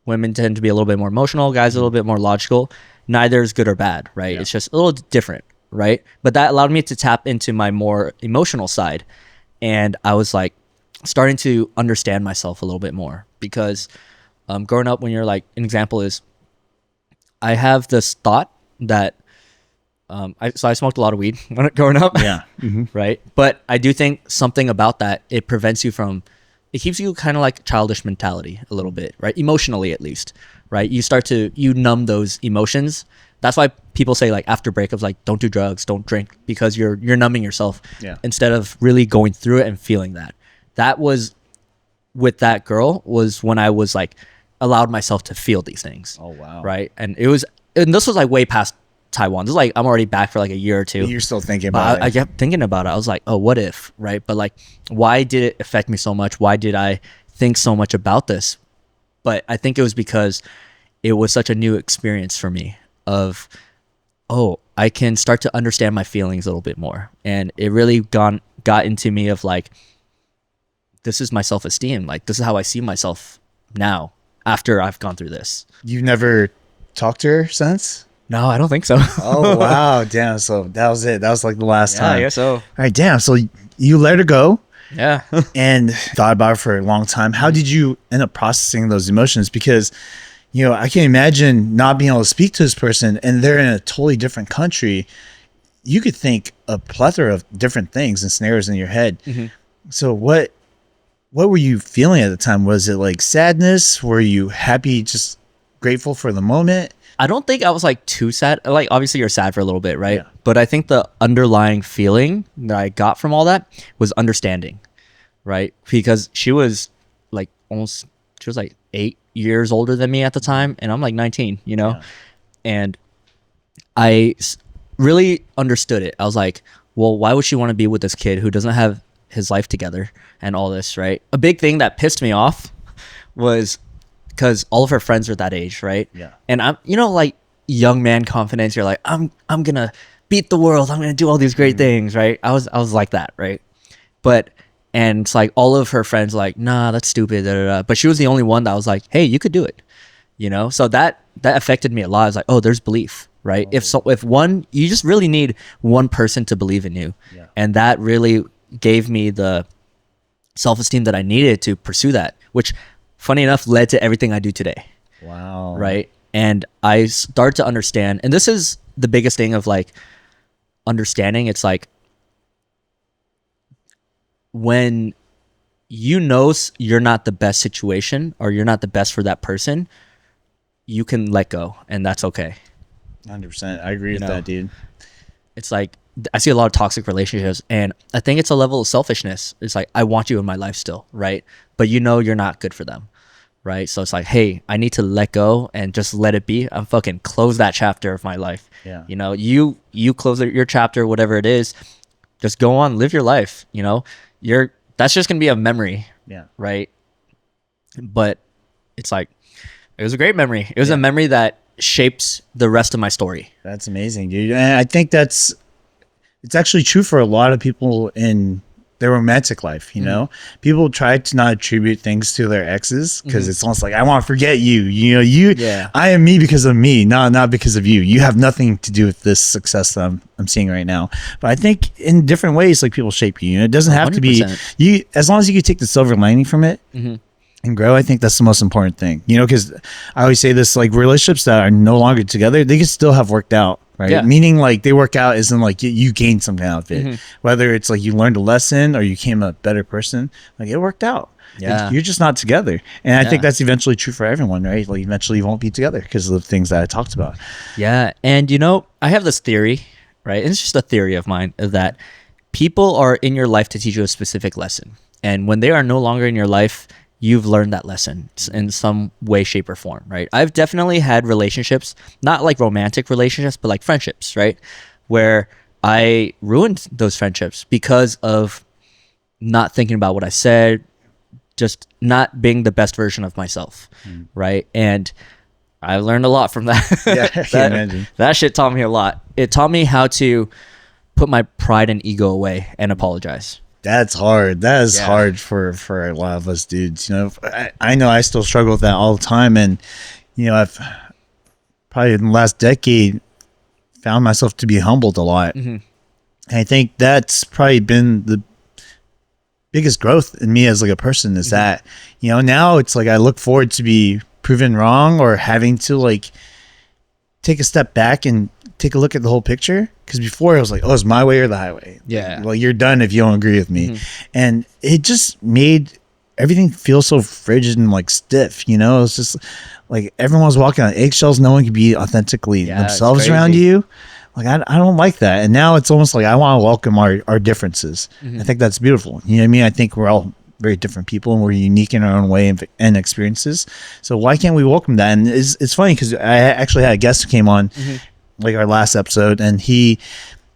women tend to be a little bit more emotional, guys a little bit more logical. Neither is good or bad, right? Yeah. It's just a little different, right? But that allowed me to tap into my more emotional side. And I was like starting to understand myself a little bit more because growing up, when you're like, an example is I have this thought that I smoked a lot of weed when growing up. Yeah. Right. But I do think something about that, it prevents you from, it keeps you kind of like childish mentality a little bit, right? Emotionally, at least, right? You numb those emotions. That's why people say like after breakups, like don't do drugs, don't drink, because you're numbing yourself instead of really going through it and feeling that. That was with that girl was when I was like allowed myself to feel these things. Oh, wow. Right. And this was like way past Taiwan. This is like I'm already back for like a year or two. You're still thinking about I it. kept thinking about it. I was like, oh, what if, right? But like, why did it affect me so much? Why did I think so much about this? But I think it was because it was such a new experience for me of, oh, I can start to understand my feelings a little bit more. And it really got into me of like, this is my self-esteem. Like, this is how I see myself now after I've gone through this. You've never talked to her since? No, I don't think so. Oh, wow. Damn. So that was it. That was like the last time. I guess so. All right. Damn. So you let her go Yeah. and thought about it for a long time. How did you end up processing those emotions? Because, I can imagine not being able to speak to this person and they're in a totally different country. You could think a plethora of different things and scenarios in your head. So what were you feeling at the time? Was it like sadness? Were you happy, just grateful for the moment? I don't think I was like too sad. Like obviously you're sad for a little bit, right? Yeah. But I think the underlying feeling that I got from all that was understanding, right? Because she was like 8 years older than me at the time, and I'm like 19, Yeah. And I really understood it. I was like, well, why would she want to be with this kid who doesn't have his life together and all this, right? A big thing that pissed me off was because all of her friends are that age, right? Yeah. And I'm, like young man confidence. You're like, I'm gonna beat the world. I'm gonna do all these great things, right? I was like that, right? And it's like all of her friends like, nah, that's stupid. Da, da, da. But she was the only one that was like, hey, you could do it, So that affected me a lot. I was like, oh, there's belief, right? If one, you just really need one person to believe in you, and that really gave me the self-esteem that I needed to pursue that, which funny enough led to everything I do today. Wow. Right. And I start to understand, and this is the biggest thing of like understanding. It's like when you're not the best situation or you're not the best for that person, you can let go, and that's okay. 100%. I agree with that, dude. It's like I see a lot of toxic relationships, and I think it's a level of selfishness. It's like, I want you in my life still, right? But you're not good for them, right? So it's like, hey, I need to let go and just let it be. I'm fucking close that chapter of my life. Yeah. You close your chapter, whatever it is. Just go on, live your life. That's just gonna be a memory. Yeah. Right. But it's like, it was a great memory. It was a memory that shapes the rest of my story. That's amazing, dude. And I think it's actually true for a lot of people in their romantic life. People try to not attribute things to their exes because it's almost like, I want to forget you. I am me because of me, not because of you. You have nothing to do with this success that I'm seeing right now. But I think in different ways, like, people shape you. It doesn't have to be 100%. you, as long as you can take the silver lining from it. And grow. I think that's the most important thing, because I always say this, like, relationships that are no longer together, they can still have worked out, right? Yeah. Meaning, like, they work out isn't like you gained something out of it. Whether it's like you learned a lesson or you became a better person, like, it worked out. Yeah. You're just not together. And I think that's eventually true for everyone, right? Like, eventually you won't be together because of the things that I talked about. Yeah. And I have this theory, right? And it's just a theory of mine, that people are in your life to teach you a specific lesson. And when they are no longer in your life, you've learned that lesson in some way, shape, or form, right? I've definitely had relationships, not like romantic relationships, but like friendships, right? Where I ruined those friendships because of not thinking about what I said, just not being the best version of myself, right? And I learned a lot from that. Yeah, I can imagine. That shit taught me a lot. It taught me how to put my pride and ego away and apologize. That's hard. That is Yeah. hard for a lot of us dudes. You know, I know I still struggle with that all the time, and you know, I've probably in the last decade found myself to be humbled a lot. Mm-hmm. And I think that's probably been the biggest growth in me as like a person is that, you know, now it's like I look forward to be proven wrong or having to like take a step back and take a look at the whole picture. Because before I was like, oh, it's my way or the highway. Yeah. Well, you're done if you don't agree with me. And it just made everything feel so frigid and like stiff, you know? It's just like everyone was walking on eggshells. No one could be authentically themselves it's around crazy. you. Like, I don't like that. And now it's almost like I want to welcome our differences. I think that's beautiful. You know what I mean? I think we're all very different people and we're unique in our own way and experiences. So why can't we welcome that? And it's funny because I actually had a guest who came on like our last episode, and he,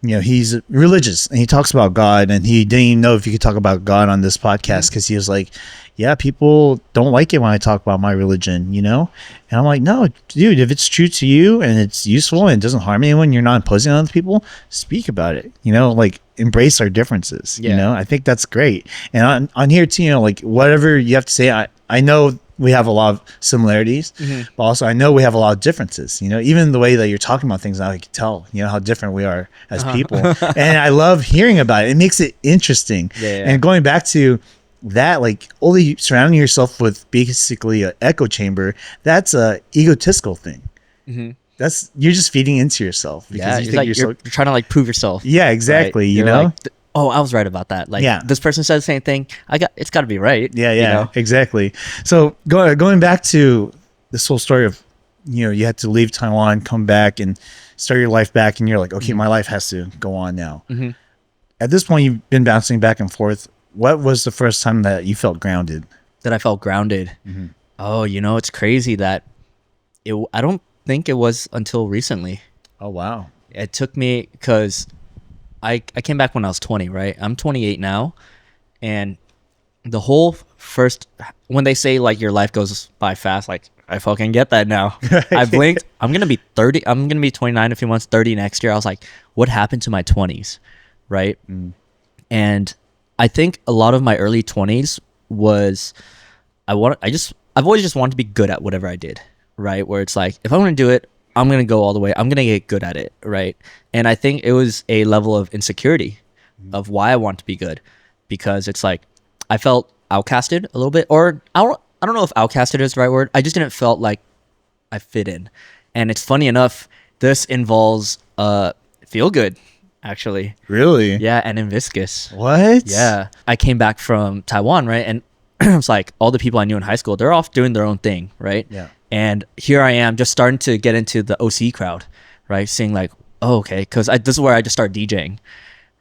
you know, he's religious and he talks about God, and he didn't even know if he could talk about God on this podcast because he was like, yeah, people don't like it when I talk about my religion, you know? And I'm like, no, dude, if it's true to you and it's useful and it doesn't harm anyone, you're not imposing on other people, speak about it, you know, like embrace our differences, you know? I think that's great. And on here too, you know, like whatever you have to say, I know we have a lot of similarities, but also I know we have a lot of differences, you know, even the way that you're talking about things now, I can tell, you know, how different we are as people. And I love hearing about it. It makes it interesting. And going back to that, like only surrounding yourself with basically an echo chamber, that's a egotistical thing. That's, you're just feeding into yourself because you think you're trying to like prove yourself. Yeah, exactly. Right? You You're know, like, oh, I was right about that. Like, this person said the same thing. It's got to be right. Yeah, you know? exactly. So going back to this whole story of, you know, you had to leave Taiwan, come back and start your life back, and you're like, okay, my life has to go on now. At this point, you've been bouncing back and forth. What was the first time that you felt grounded? That I felt grounded. Oh, you know, it's crazy that I don't think it was until recently. Oh, wow. It took me because I came back when I was 20, right? I'm 28 now. And the whole first, when they say like your life goes by fast, like I fucking get that now. I blinked. I'm going to be 30. I'm going to be 29 in a few months, 30 next year. I was like, what happened to my 20s? Right. And I think a lot of my early 20s was I've always just wanted to be good at whatever I did, right? Where it's like, if I'm going to do it, I'm going to go all the way. I'm going to get good at it, right? And I think it was a level of insecurity of why I want to be good, because it's like I felt outcasted a little bit, or I don't know if outcasted is the right word. I just didn't felt like I fit in. And it's funny enough, this involves feel good. Actually. Really? Yeah, and in Viscous. What? Yeah. I came back from Taiwan, right? And it's like all the people I knew in high school, they're off doing their own thing, right? Yeah. And here I am just starting to get into the OC crowd, right? Seeing like, oh, okay, because this is where I just started DJing,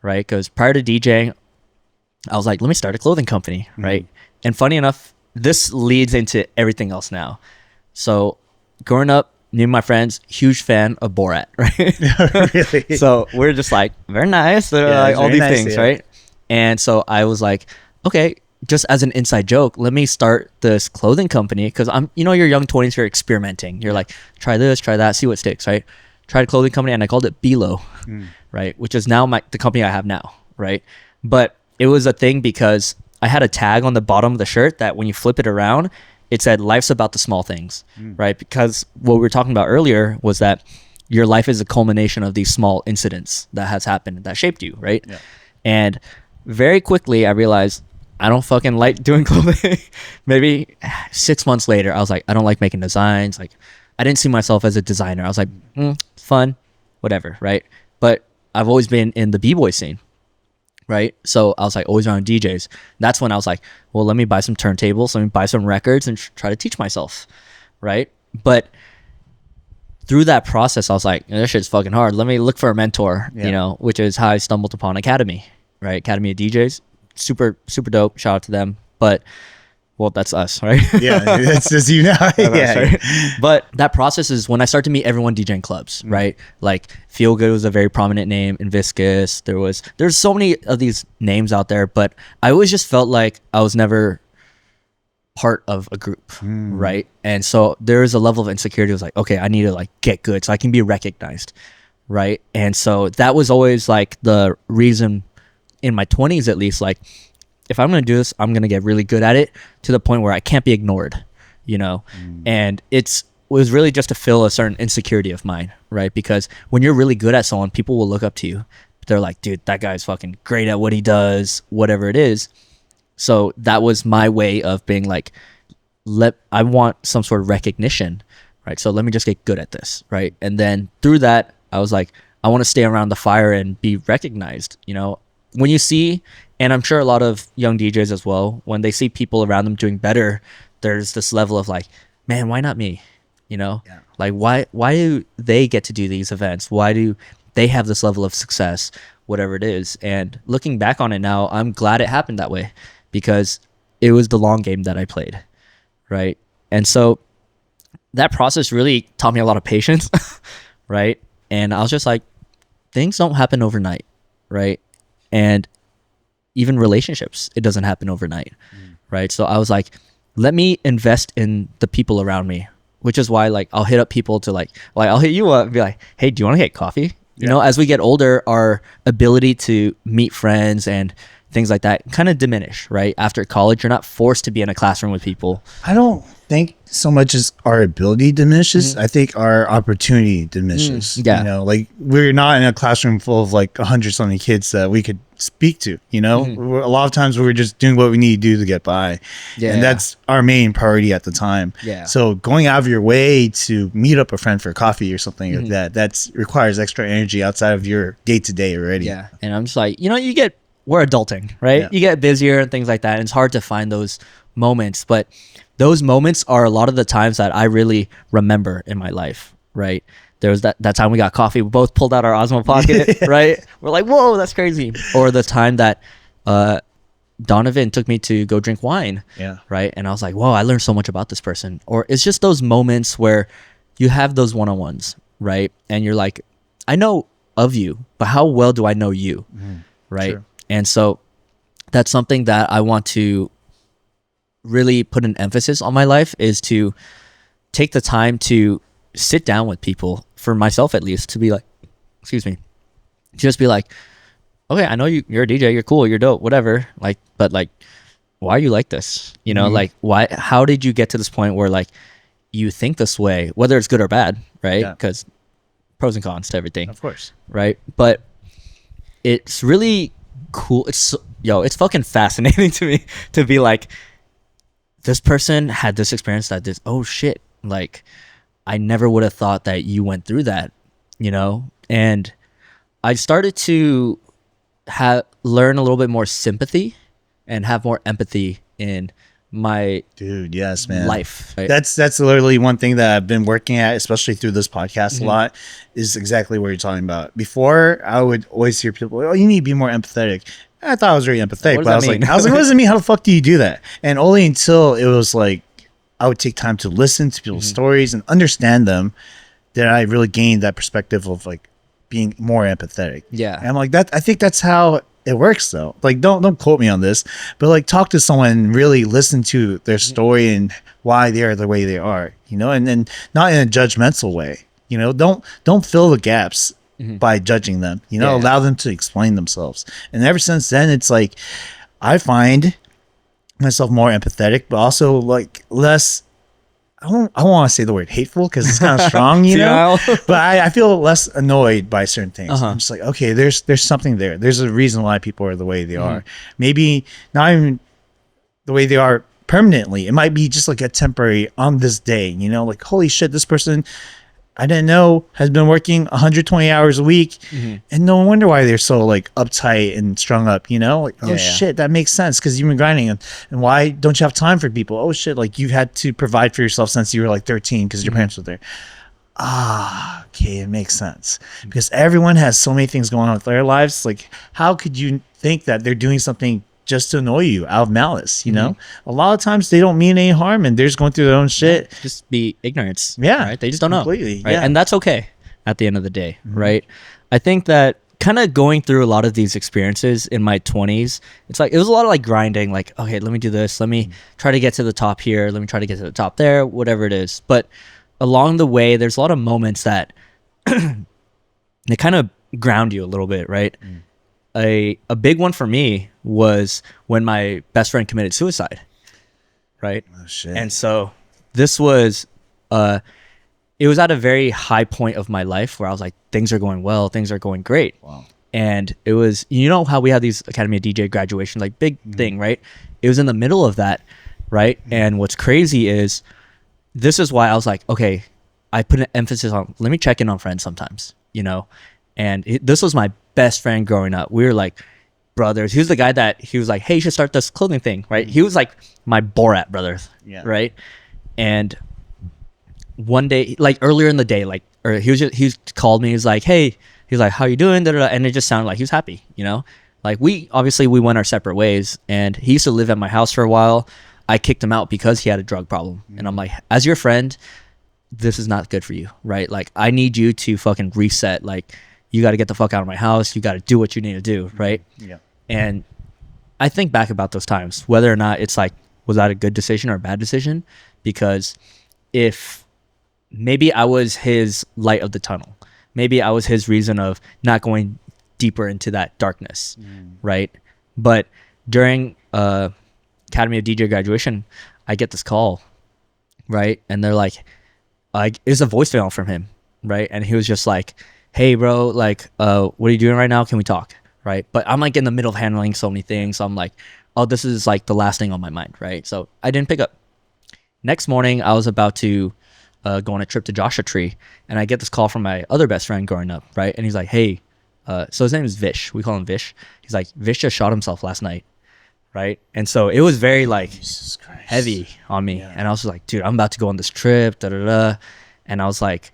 right? Because prior to DJing, I was like, let me start a clothing company, right? And funny enough, this leads into everything else now. So growing up, me and my friends, huge fan of Borat, right? Really? So we're just like, very nice, like all these things, right? And so I was like, okay, just as an inside joke, let me start this clothing company, because I'm, you know, your young 20s, you're experimenting. You're like, try this, try that, see what sticks, right? Tried a clothing company, and I called it Bilo, right? Which is now the company I have now, right? But it was a thing because I had a tag on the bottom of the shirt that when you flip it around, it said life's about the small things, right? Because what we were talking about earlier was that your life is a culmination of these small incidents that has happened that shaped you, right? Yeah. And very quickly I realized I don't fucking like doing clothing. Maybe 6 months later, I was like, I don't like making designs. Like, I didn't see myself as a designer. I was like, fun, whatever, right? But I've always been in the b-boy scene, right? So I was like always around DJs. That's when I was like, well, let me buy some turntables, let me buy some records and try to teach myself, right? But through that process, I was like, this shit's fucking hard. Let me look for a mentor, you know, which is how I stumbled upon Academy, right? Academy of DJs, super, super dope. Shout out to them. But well, that's us, right? Yeah, it's just, you know. Yeah. Right? But that process is when I started to meet everyone DJing clubs, right? Like Feel Good was a very prominent name in Viscous. There's so many of these names out there, but I always just felt like I was never part of a group, right? And so there is a level of insecurity. It was like, okay, I need to like get good so I can be recognized, right? And so that was always like the reason in my 20s at least, like if I'm going to do this, I'm going to get really good at it to the point where I can't be ignored, you know? And it was really just to fill a certain insecurity of mine, right? Because when you're really good at someone, people will look up to you. They're like, dude, that guy's fucking great at what he does, whatever it is. So that was my way of being like, I want some sort of recognition, right? So let me just get good at this, right? And then through that, I was like, I want to stay around the fire and be recognized, you know? When you see, and I'm sure a lot of young DJs as well, when they see people around them doing better, there's this level of like, man, why not me? You know, like why do they get to do these events? Why do they have this level of success, whatever it is? And looking back on it now, I'm glad it happened that way because it was the long game that I played, right? And so that process really taught me a lot of patience, right? And I was just like, things don't happen overnight, right? And even relationships, it doesn't happen overnight, right? So I was like, let me invest in the people around me, which is why like I'll hit up people to like I'll hit you up and be like, hey, do you want to get coffee? You know, as we get older, our ability to meet friends and things like that kind of diminish, right? After college, you're not forced to be in a classroom with people. I don't think so much as our ability diminishes. I think our opportunity diminishes. You know, like we're not in a classroom full of like 100 something kids that we could speak to, you know. A lot of times we're just doing what we need to do to get by, and that's our main priority at the time. So going out of your way to meet up a friend for coffee or something like that requires extra energy outside of your day-to-day already. And I'm just like, you know, we're adulting, right? You get busier and things like that, and it's hard to find those moments, but those moments are a lot of the times that I really remember in my life, right? There was that time we got coffee, we both pulled out our Osmo Pocket, right? We're like, whoa, that's crazy. Or the time that Donovan took me to go drink wine, right? And I was like, whoa, I learned so much about this person. Or it's just those moments where you have those one-on-ones, right? And you're like, I know of you, but how well do I know you, right? Sure. And so that's something that I want to really put an emphasis on my life, is to take the time to sit down with people, for myself at least, to be like, just be like, okay, I know you're a DJ, you're cool, you're dope, whatever, like, but like, why are you like this? You know, like, how did you get to this point where like you think this way, whether it's good or bad, right? Because pros and cons to everything, of course, right? But it's really cool. It's fucking fascinating to me to be like, this person had this experience, oh shit, like I never would have thought that you went through that, you know? And I started to learn a little bit more sympathy and have more empathy in my life. Right? That's literally one thing that I've been working at, especially through this podcast a lot, is exactly what you're talking about. Before, I would always hear people, oh, you need to be more empathetic. I thought I was very empathetic, but I was like, what does it mean? How the fuck do you do that? And only until it was like, I would take time to listen to people's stories and understand them, that I really gained that perspective of like being more empathetic. And I'm like, I think that's how it works though. Like, don't quote me on this, but like talk to someone and really listen to their story and why they are the way they are, you know, and then not in a judgmental way, you know, don't fill the gaps by judging them, you know, allow them to explain themselves. And ever since then, it's like, I find myself more empathetic, but also like less, I don't want to say the word hateful because it's kind of strong, you know, but I feel less annoyed by certain things. I'm just like, okay, there's something there. There's a reason why people are the way they are. Maybe not even the way they are permanently. It might be just like a temporary on this day, you know, like, holy shit, this person I didn't know has been working 120 hours a week, and no wonder why they're so like uptight and strung up, you know, like, oh shit, that makes sense because you've been grinding. And why don't you have time for people? Oh shit, like you had to provide for yourself since you were like 13 because your parents were there. Okay, it makes sense because everyone has so many things going on with their lives. Like, how could you think that they're doing something just to annoy you out of malice? You know, a lot of times they don't mean any harm and they're just going through their own shit. Just be ignorance. Right? They just don't know. Completely. Right? And that's okay at the end of the day. Right. I think that kind of going through a lot of these experiences in my 20s, it's like, it was a lot of like grinding, like, okay, let me do this. Let me try to get to the top here. Let me try to get to the top there, whatever it is. But along the way, there's a lot of moments that they kind of ground you a little bit. Right. a big one for me was when my best friend committed suicide, right? Oh shit. And so this was it was at a very high point of my life where I was like, things are going well, things are going great. Wow. And it was, you know how we have these Academy of DJ graduations, like big thing, right? It was in the middle of that, right? And what's crazy is this is why I was like, okay, I put an emphasis on, let me check in on friends sometimes, you know? And this was my best friend growing up. We were like brothers. He was the guy that he was like, hey, you should start this clothing thing, right? He was like my Borat brother, right? And one day, like earlier in the day, like, or he called me. He's like, hey, he's like, how you doing? Da, da, da. And it just sounded like he was happy, you know? Like we went our separate ways, and he used to live at my house for a while. I kicked him out because he had a drug problem. And I'm like, as your friend, this is not good for you, right? Like I need you to fucking reset. Like you got to get the fuck out of my house. You got to do what you need to do, right? Yeah. And I think back about those times, whether or not it's like, was that a good decision or a bad decision? Because if maybe I was his light of the tunnel, maybe I was his reason of not going deeper into that darkness, right? But during Academy of DJ graduation, I get this call, right? And they're like, it's a voicemail from him, right? And he was just like, hey, bro, like, what are you doing right now? Can we talk, right? But I'm like in the middle of handling so many things. So I'm like, oh, this is like the last thing on my mind, right? So I didn't pick up. Next morning, I was about to go on a trip to Joshua Tree, and I get this call from my other best friend growing up, right? And he's like, hey, so his name is Vish. We call him Vish. He's like, Vish just shot himself last night, right? And so it was very like heavy on me. Yeah. And I was like, dude, I'm about to go on this trip, da da da. And I was like,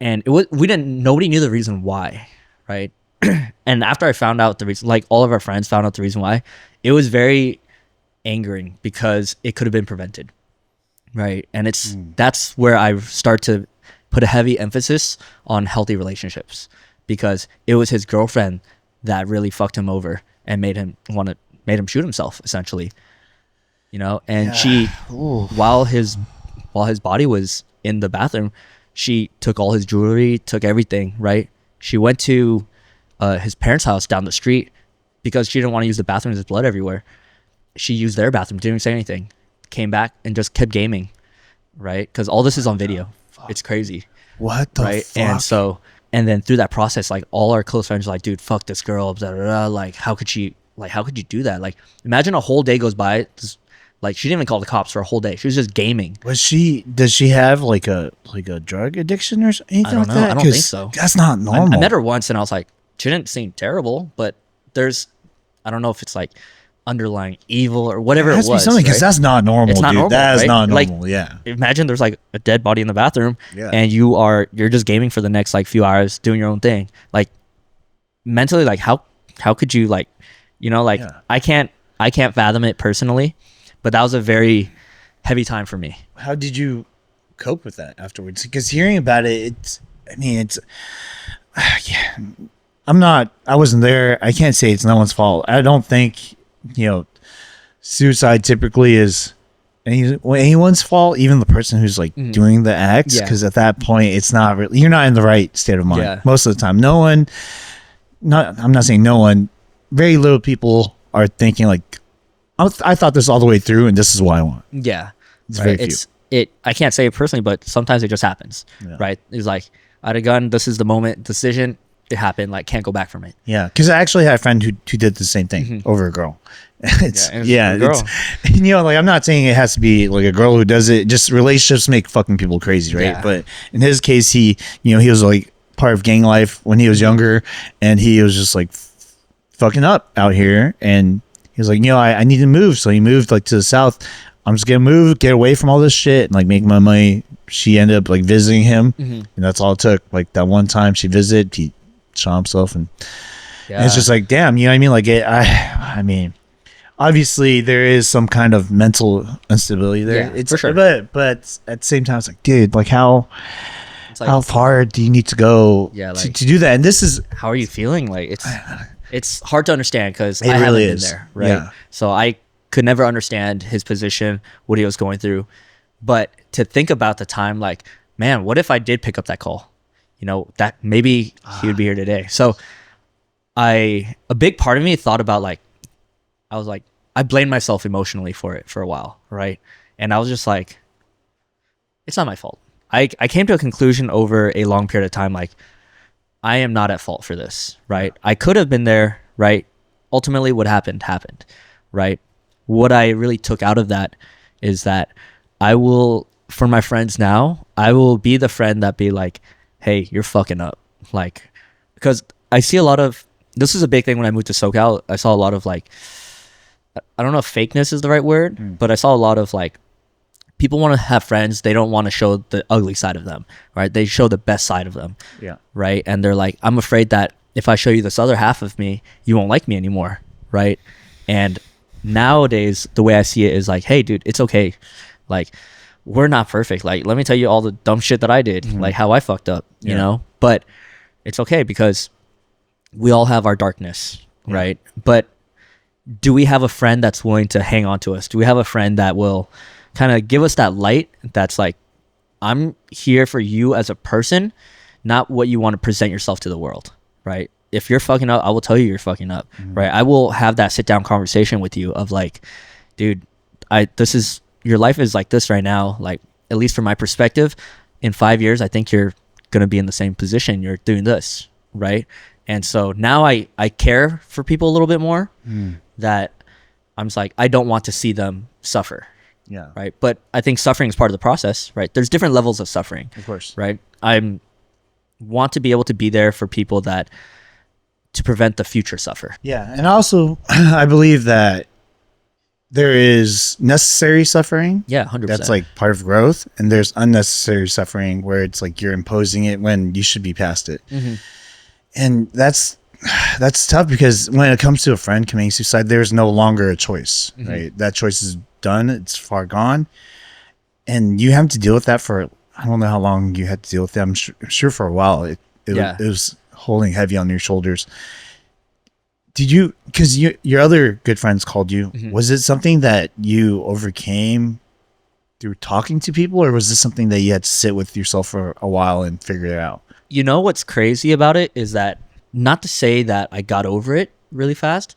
and nobody knew the reason why, right? And after I found out the reason, like all of our friends found out the reason why, it was very angering because it could have been prevented, right? And that's where I start to put a heavy emphasis on healthy relationships, because it was his girlfriend that really fucked him over and made him shoot himself, essentially, you know. And she, while his body was in the bathroom, she took all his jewelry, took everything, right? She went to his parents' house down the street because she didn't want to use the bathroom. There's blood everywhere. She used their bathroom, didn't even say anything, came back and just kept gaming, right? Because all this is on video. It's crazy. What the right? fuck? And then through that process, like all our close friends were like, dude, fuck this girl, blah, blah, blah. Like, how could you do that? Like, imagine a whole day goes by. Like, she didn't even call the cops for a whole day. She was just gaming. Does she have like a drug addiction or anything? I don't know. Like that? I don't think so. That's not normal. I met her once and I was like, she didn't seem terrible, but I don't know if it's like underlying evil or whatever it was. It has to be something, because that's not normal, it's not dude. normal, that is right? not normal. Like, yeah. Imagine there's like a dead body in the bathroom, and you're just gaming for the next like few hours, doing your own thing. Like mentally, like how could you, like, you know, like I can't fathom it personally, but that was a very heavy time for me. How did you cope with that afterwards? Because hearing about it, yeah. I wasn't there. I can't say it's no one's fault. I don't think, suicide typically is anyone's fault, even the person who's like doing the acts. Because at that point, it's not really, you're not in the right state of mind most of the time. I'm not saying no one, very little people are thinking like, I thought this all the way through and this is what I want. Yeah. It's very few. I can't say it personally, but sometimes it just happens, right? It's like, I had a gun, this is the moment, decision, it happened, like can't go back from it. Yeah, because I actually had a friend who did the same thing over a girl. It's a girl. Like, I'm not saying it has to be like a girl who does it. Just relationships make fucking people crazy, right? But in his case, he was like part of gang life when he was younger, and he was just like fucking up out here, and he was like, I need to move, so he moved like to the south. I'm just gonna move, get away from all this shit, and like make my money. She ended up like visiting him, and that's all it took. Like that one time she visited, he shot himself, and it's just like, damn, you know what I mean? Like I mean, obviously there is some kind of mental instability there. It's for sure, but at the same time, it's like, dude, like how far do you need to go to do that? And this is, how are you feeling? Like it's hard to understand because I really haven't been there, right? So I could never understand his position, what he was going through. But to think about the time, like, man, what if I did pick up that call? That maybe he would be here today. So a big part of me thought about like, I was like, I blamed myself emotionally for it for a while, right? And I was just like, it's not my fault. I came to a conclusion over a long period of time, like, I am not at fault for this, right? I could have been there, right? Ultimately, what happened, right? What I really took out of that is that I will, for my friends now, I will be the friend that be like, hey, you're fucking up. Like, because I see a lot of, this is a big thing when I moved to SoCal. I saw a lot of like, I don't know if fakeness is the right word, but I saw a lot of like, people want to have friends. They don't want to show the ugly side of them, right? They show the best side of them, Yeah. right? And they're like, I'm afraid that if I show you this other half of me, you won't like me anymore, right? And nowadays, the way I see it is like, hey, dude, it's okay. Like, we're not perfect. Like, let me tell you all the dumb shit that I did, like how I fucked up, you know? But it's okay because we all have our darkness, right? But do we have a friend that's willing to hang on to us? Do we have a friend that will kind of give us that light that's like, I'm here for you as a person, not what you want to present yourself to the world, right? If you're fucking up, I will tell you you're fucking up, right? I will have that sit down conversation with you of like, dude, this is, your life is like this right now. Like, at least from my perspective, in 5 years, I think you're going to be in the same position. You're doing this, right? And so now I care for people a little bit more, that I'm just like, I don't want to see them suffer. Yeah. Right. But I think suffering is part of the process, right? There's different levels of suffering. Of course. Right. I want to be able to be there for people that, to prevent the future suffer. Yeah. And also, I believe that there is necessary suffering. Yeah, 100%. That's like part of growth. And there's unnecessary suffering where it's like you're imposing it when you should be past it. And that's tough because when it comes to a friend committing suicide, there's no longer a choice, right? That choice is done. It's far gone. And you have to deal with that for, I don't know how long you had to deal with that. I'm sure for a while it was holding heavy on your shoulders. Did you, because your other good friends called you, was it something that you overcame through talking to people, or was this something that you had to sit with yourself for a while and figure it out? You know what's crazy about it is that, not to say that I got over it really fast,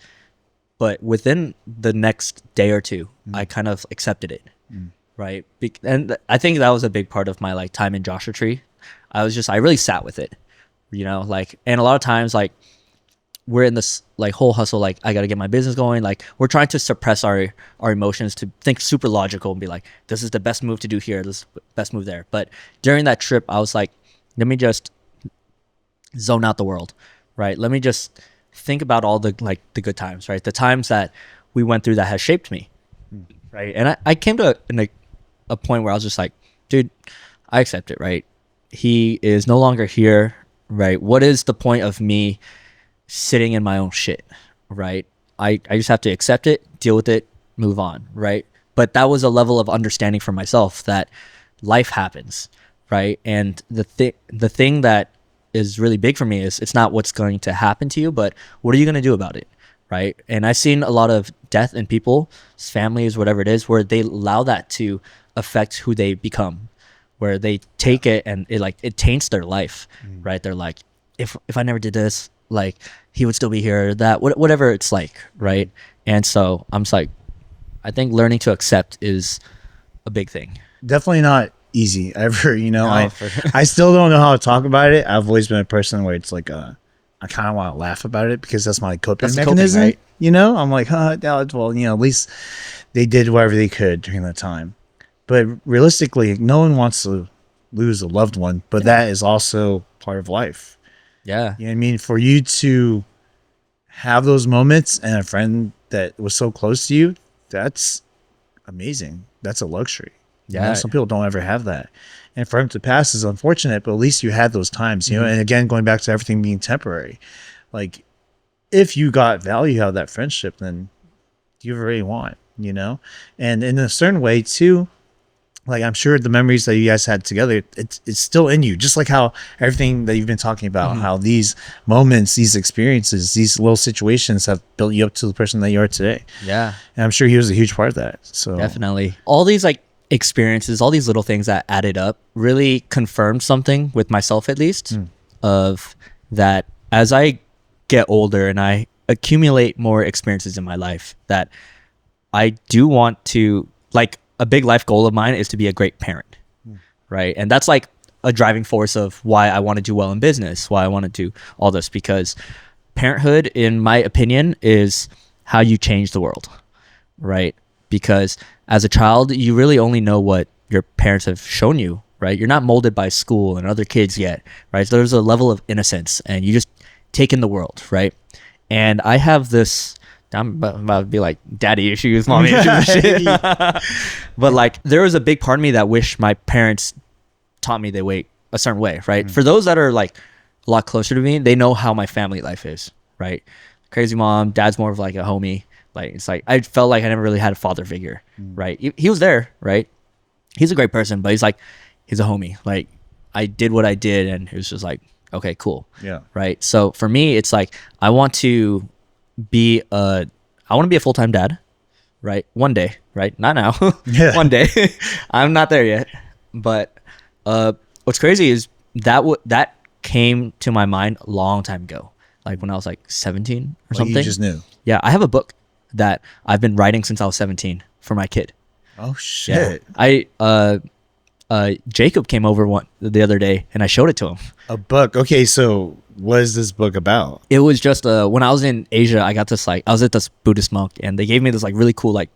but within the next day or two, I kind of accepted it, right? And I think that was a big part of my like time in Joshua Tree. I really sat with it, you know, like, and a lot of times like we're in this like whole hustle, like I got to get my business going. Like we're trying to suppress our emotions to think super logical and be like, this is the best move to do here. This is the best move there. But during that trip, I was like, let me just zone out the world, right? Let me just think about all the like the good times, right? The times that we went through that has shaped me, right? And I came to a point where I was just like, dude, I accept it, right? He is no longer here, right? What is the point of me sitting in my own shit, right? I just have to accept it, deal with it, move on, right? But that was a level of understanding for myself that life happens, right? And the thing that is really big for me is it's not what's going to happen to you, but what are you going to do about it, right? And I've seen a lot of death in people's families, whatever it is, where they allow that to affect who they become, where they take it and it taints their life, right? They're like, if I never did this, like he would still be here, that whatever it's like, right? And so I'm just like, I think learning to accept is a big thing. Definitely not easy ever, you know. No, I still don't know how to talk about it. I've always been a person where it's like I kind of want to laugh about it because that's my coping mechanism, right? You know, I'm like, well, you know, at least they did whatever they could during that time. But realistically, no one wants to lose a loved one, but that is also part of life. Yeah. You know what I mean? For you to have those moments and a friend that was so close to you, that's amazing. That's a luxury. You know, some people don't ever have that. And for him to pass is unfortunate, but at least you had those times, you know. And again, going back to everything being temporary, like if you got value out of that friendship, then you really want, you know. And in a certain way too, like I'm sure the memories that you guys had together, it's still in you, just like how everything that you've been talking about, how these moments, these experiences, these little situations have built you up to the person that you are today. Yeah. And I'm sure he was a huge part of that. So definitely. All these like experiences, all these little things that added up really confirmed something with myself, at least, of that as I get older and I accumulate more experiences in my life, that I do want to, like, a big life goal of mine is to be a great parent, right? And that's like a driving force of why I want to do well in business, why I want to do all this, because parenthood, in my opinion, is how you change the world, right? Because as a child, you really only know what your parents have shown you, right? You're not molded by school and other kids yet, right? So there's a level of innocence and you just take in the world, right? And I have this, I'm about to be like daddy issues, mommy issues and shit. But like, there was a big part of me that wished my parents taught me they wait a certain way, right? For those that are like a lot closer to me, they know how my family life is, right? Crazy mom, dad's more of like a homie. Like, it's like, I felt like I never really had a father figure, right? He was there, right? He's a great person, but he's a homie. Like, I did what I did and it was just like, okay, cool. Yeah. Right. So for me, it's like, I want to be a full-time dad, right? One day, right? Not now. Yeah. One day. I'm not there yet. But what's crazy is that came to my mind a long time ago. Like when I was like 17 or something. You just knew. Yeah. I have a book that I've been writing since I was 17 for my kid. Oh shit. Yeah. Jacob came over the other day and I showed it to him. A book. Okay, so what is this book about? It was just when I was in Asia, I got this I was at this Buddhist monk and they gave me this like really cool like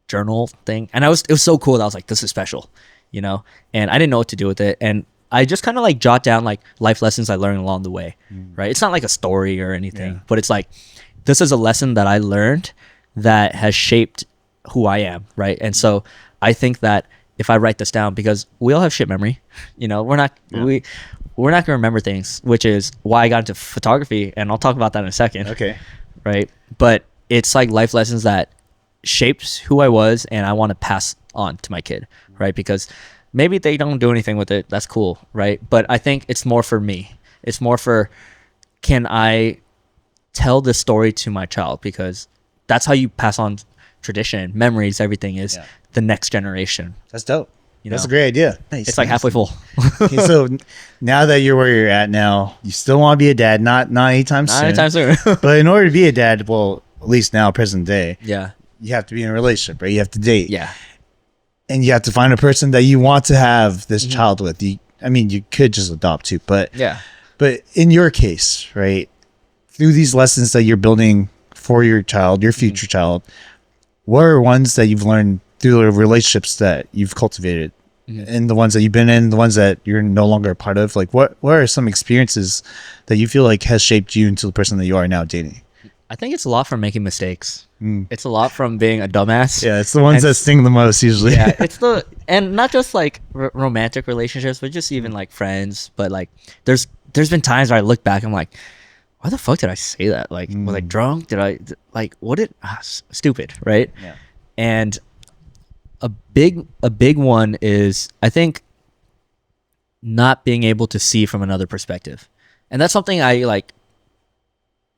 journal thing, and it was so cool that I was like, this is special, you know. And I didn't know what to do with it, and I just kind of like jot down like life lessons I learned along the way, right? It's not like a story or anything, but it's like, this is a lesson that I learned that has shaped who I am, right? And so I think that if I write this down, because we all have shit memory, you know, we're not gonna remember things, which is why I got into photography, and I'll talk about that in a second. Okay. Right. But it's like life lessons that shapes who I was and I want to pass on to my kid, right? Because maybe they don't do anything with it. That's cool, right? But I think it's more for me. It's more for, can I tell this story to my child? Because that's how you pass on tradition, memories, everything is the next generation. That's dope. You That's know? a great idea. Nice. It's like halfway full. Okay, so now that you're where you're at now, you still want to be a dad, not anytime soon. Anytime soon. But in order to be a dad, well, at least now, present day, Yeah. you have to be in a relationship, right? You have to date. Yeah. And you have to find a person that you want to have this child with. You could just adopt too, but Yeah. But in your case, right, through these lessons that you're building for your child, your future child, what are ones that you've learned through the relationships that you've cultivated, and the ones that you've been in, the ones that you're no longer a part of? Like, what are some experiences that you feel like has shaped you into the person that you are now dating? I think it's a lot from making mistakes. It's a lot from being a dumbass. Yeah, it's the ones that sting the most usually. Yeah, and not just like romantic relationships, but just even like friends. But like, there's been times where I look back, I'm like, why the fuck did I say that? Like, was I drunk? Did I like, what did, stupid, right? Yeah. And a big one is, I think, not being able to see from another perspective. And that's something I like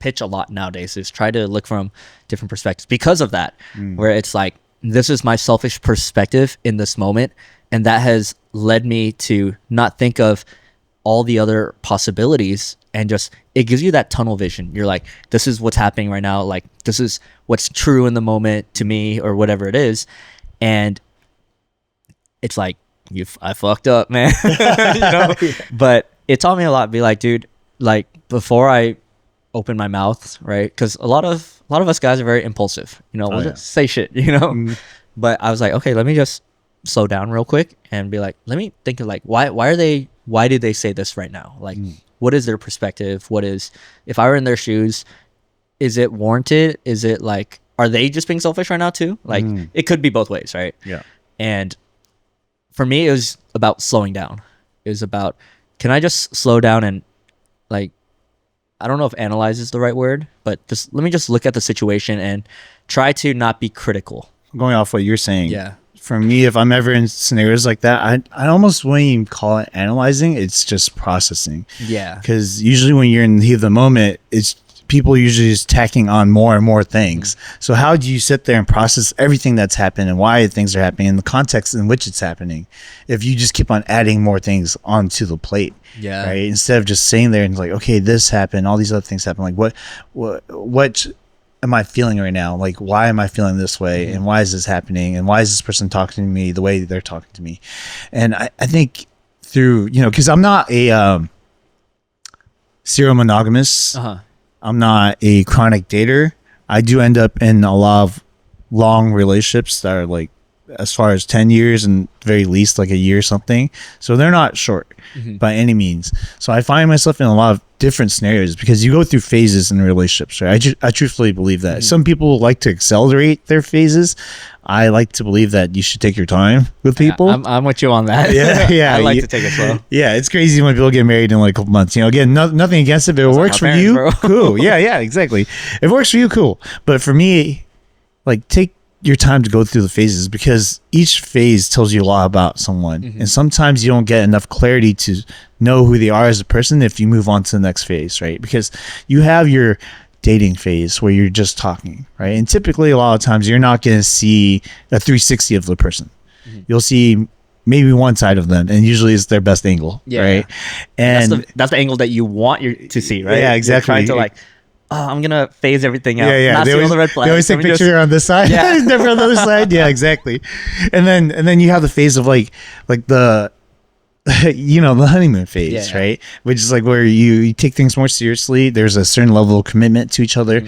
pitch a lot nowadays, is try to look from different perspectives because of that, where it's like, this is my selfish perspective in this moment. And that has led me to not think of all the other possibilities, and just, it gives you that tunnel vision. You're like, this is what's happening right now. Like, this is what's true in the moment to me, or whatever it is. And it's like, I fucked up, man. You know? But it taught me a lot. Be like, dude, like, before I open my mouth, right? Because a lot of us guys are very impulsive. You know, we'll just say shit. You know. But I was like, okay, let me just slow down real quick and be like, let me think of like, why did they say this right now? Like, what is their perspective? What is, if I were in their shoes, is it warranted? Is it like, are they just being selfish right now too? Like, it could be both ways, right? Yeah. And for me, it was about slowing down. It was about, can I just slow down and like, I don't know if analyze is the right word, but just let me just look at the situation and try to not be critical. Going off what you're saying. Yeah. For me, if I'm ever in scenarios like that, I almost wouldn't even call it analyzing. It's just processing. Yeah. Because usually when you're in the heat of the moment, it's people usually just tacking on more and more things. So how do you sit there and process everything that's happened and why things are happening and the context in which it's happening if you just keep on adding more things onto the plate? Yeah. Right. Instead of just sitting there and like, okay, this happened, all these other things happen. Like what am I feeling right now? Like, why am I feeling this way? And why is this happening? And why is this person talking to me the way they're talking to me? And I think through, because I'm not a serial monogamous. I'm not a chronic dater. I do end up in a lot of long relationships that are like as far as 10 years and very least like a year or something. So they're not short by any means. So I find myself in a lot of different scenarios because you go through phases in relationships, right? I truthfully believe that. Some people like to accelerate their phases. I like to believe that you should take your time with people. I'm with you on that. Yeah. I like to take it slow. Yeah, it's crazy when people get married in like a couple months. Again, nothing against it. If it works for you, cool. Yeah, exactly. If it works for you, cool. But for me, like, take your time to go through the phases because each phase tells you a lot about someone. And sometimes you don't get enough clarity to know who they are as a person if you move on to the next phase, right? Because you have your dating phase where you're just talking, right? And typically a lot of times you're not going to see a 360 of the person. You'll see maybe one side of them, and usually it's their best angle, right? And that's the angle that you want to see, right? Yeah, exactly. You're trying to like, I'm gonna phase everything out. Yeah. Not see all the red flags. They always take picture on this side, never on the other side. Yeah, exactly. And then you have the phase of like the the honeymoon phase, right? Which is like where you take things more seriously. There's a certain level of commitment to each other,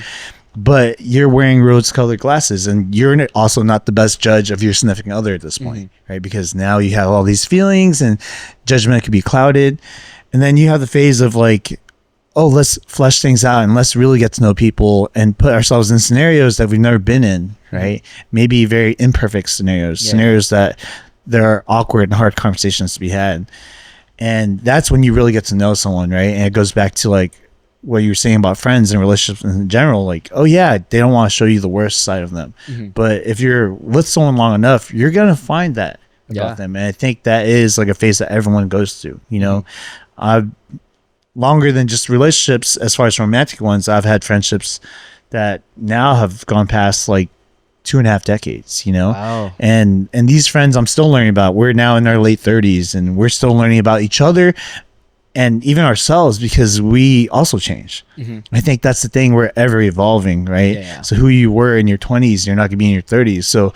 but you're wearing rose-colored glasses, and you're also not the best judge of your significant other at this point, right? Because now you have all these feelings, and judgment could be clouded. And then you have the phase of like, oh, let's flesh things out and let's really get to know people and put ourselves in scenarios that we've never been in, right? Maybe very imperfect scenarios that there are awkward and hard conversations to be had. And that's when you really get to know someone, right? And it goes back to like what you were saying about friends and relationships in general. Like, oh yeah, they don't want to show you the worst side of them. But if you're with someone long enough, you're going to find that about them. And I think that is like a phase that everyone goes through, longer than just relationships. As far as romantic ones, I've had friendships that now have gone past like 2.5 decades, Wow. And these friends I'm still learning about. We're now in our late 30s and we're still learning about each other and even ourselves because we also change. I think that's the thing. We're ever evolving, right? So who you were in your 20s, you're not gonna be in your 30s. So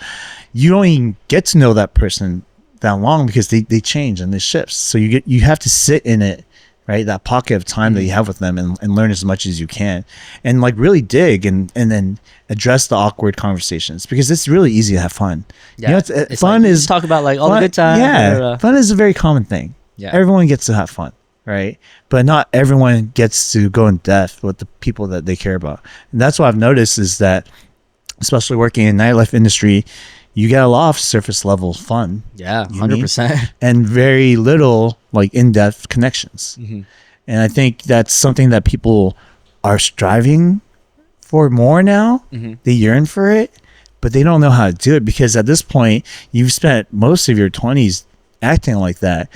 you don't even get to know that person that long because they change and they shift. So you have to sit in it, right? That pocket of time that you have with them and learn as much as you can and like really dig and then address the awkward conversations because it's really easy to have fun. It's fun like, is talk about like all the good times. Fun is a very common thing. Everyone gets to have fun, right? But not everyone gets to go in depth with the people that they care about. And that's what I've noticed is that especially working in the nightlife industry, you get a lot of surface level fun. 100%. And very little like in-depth connections. And I think that's something that people are striving for more now. They yearn for it, but they don't know how to do it because at this point you've spent most of your 20s acting like that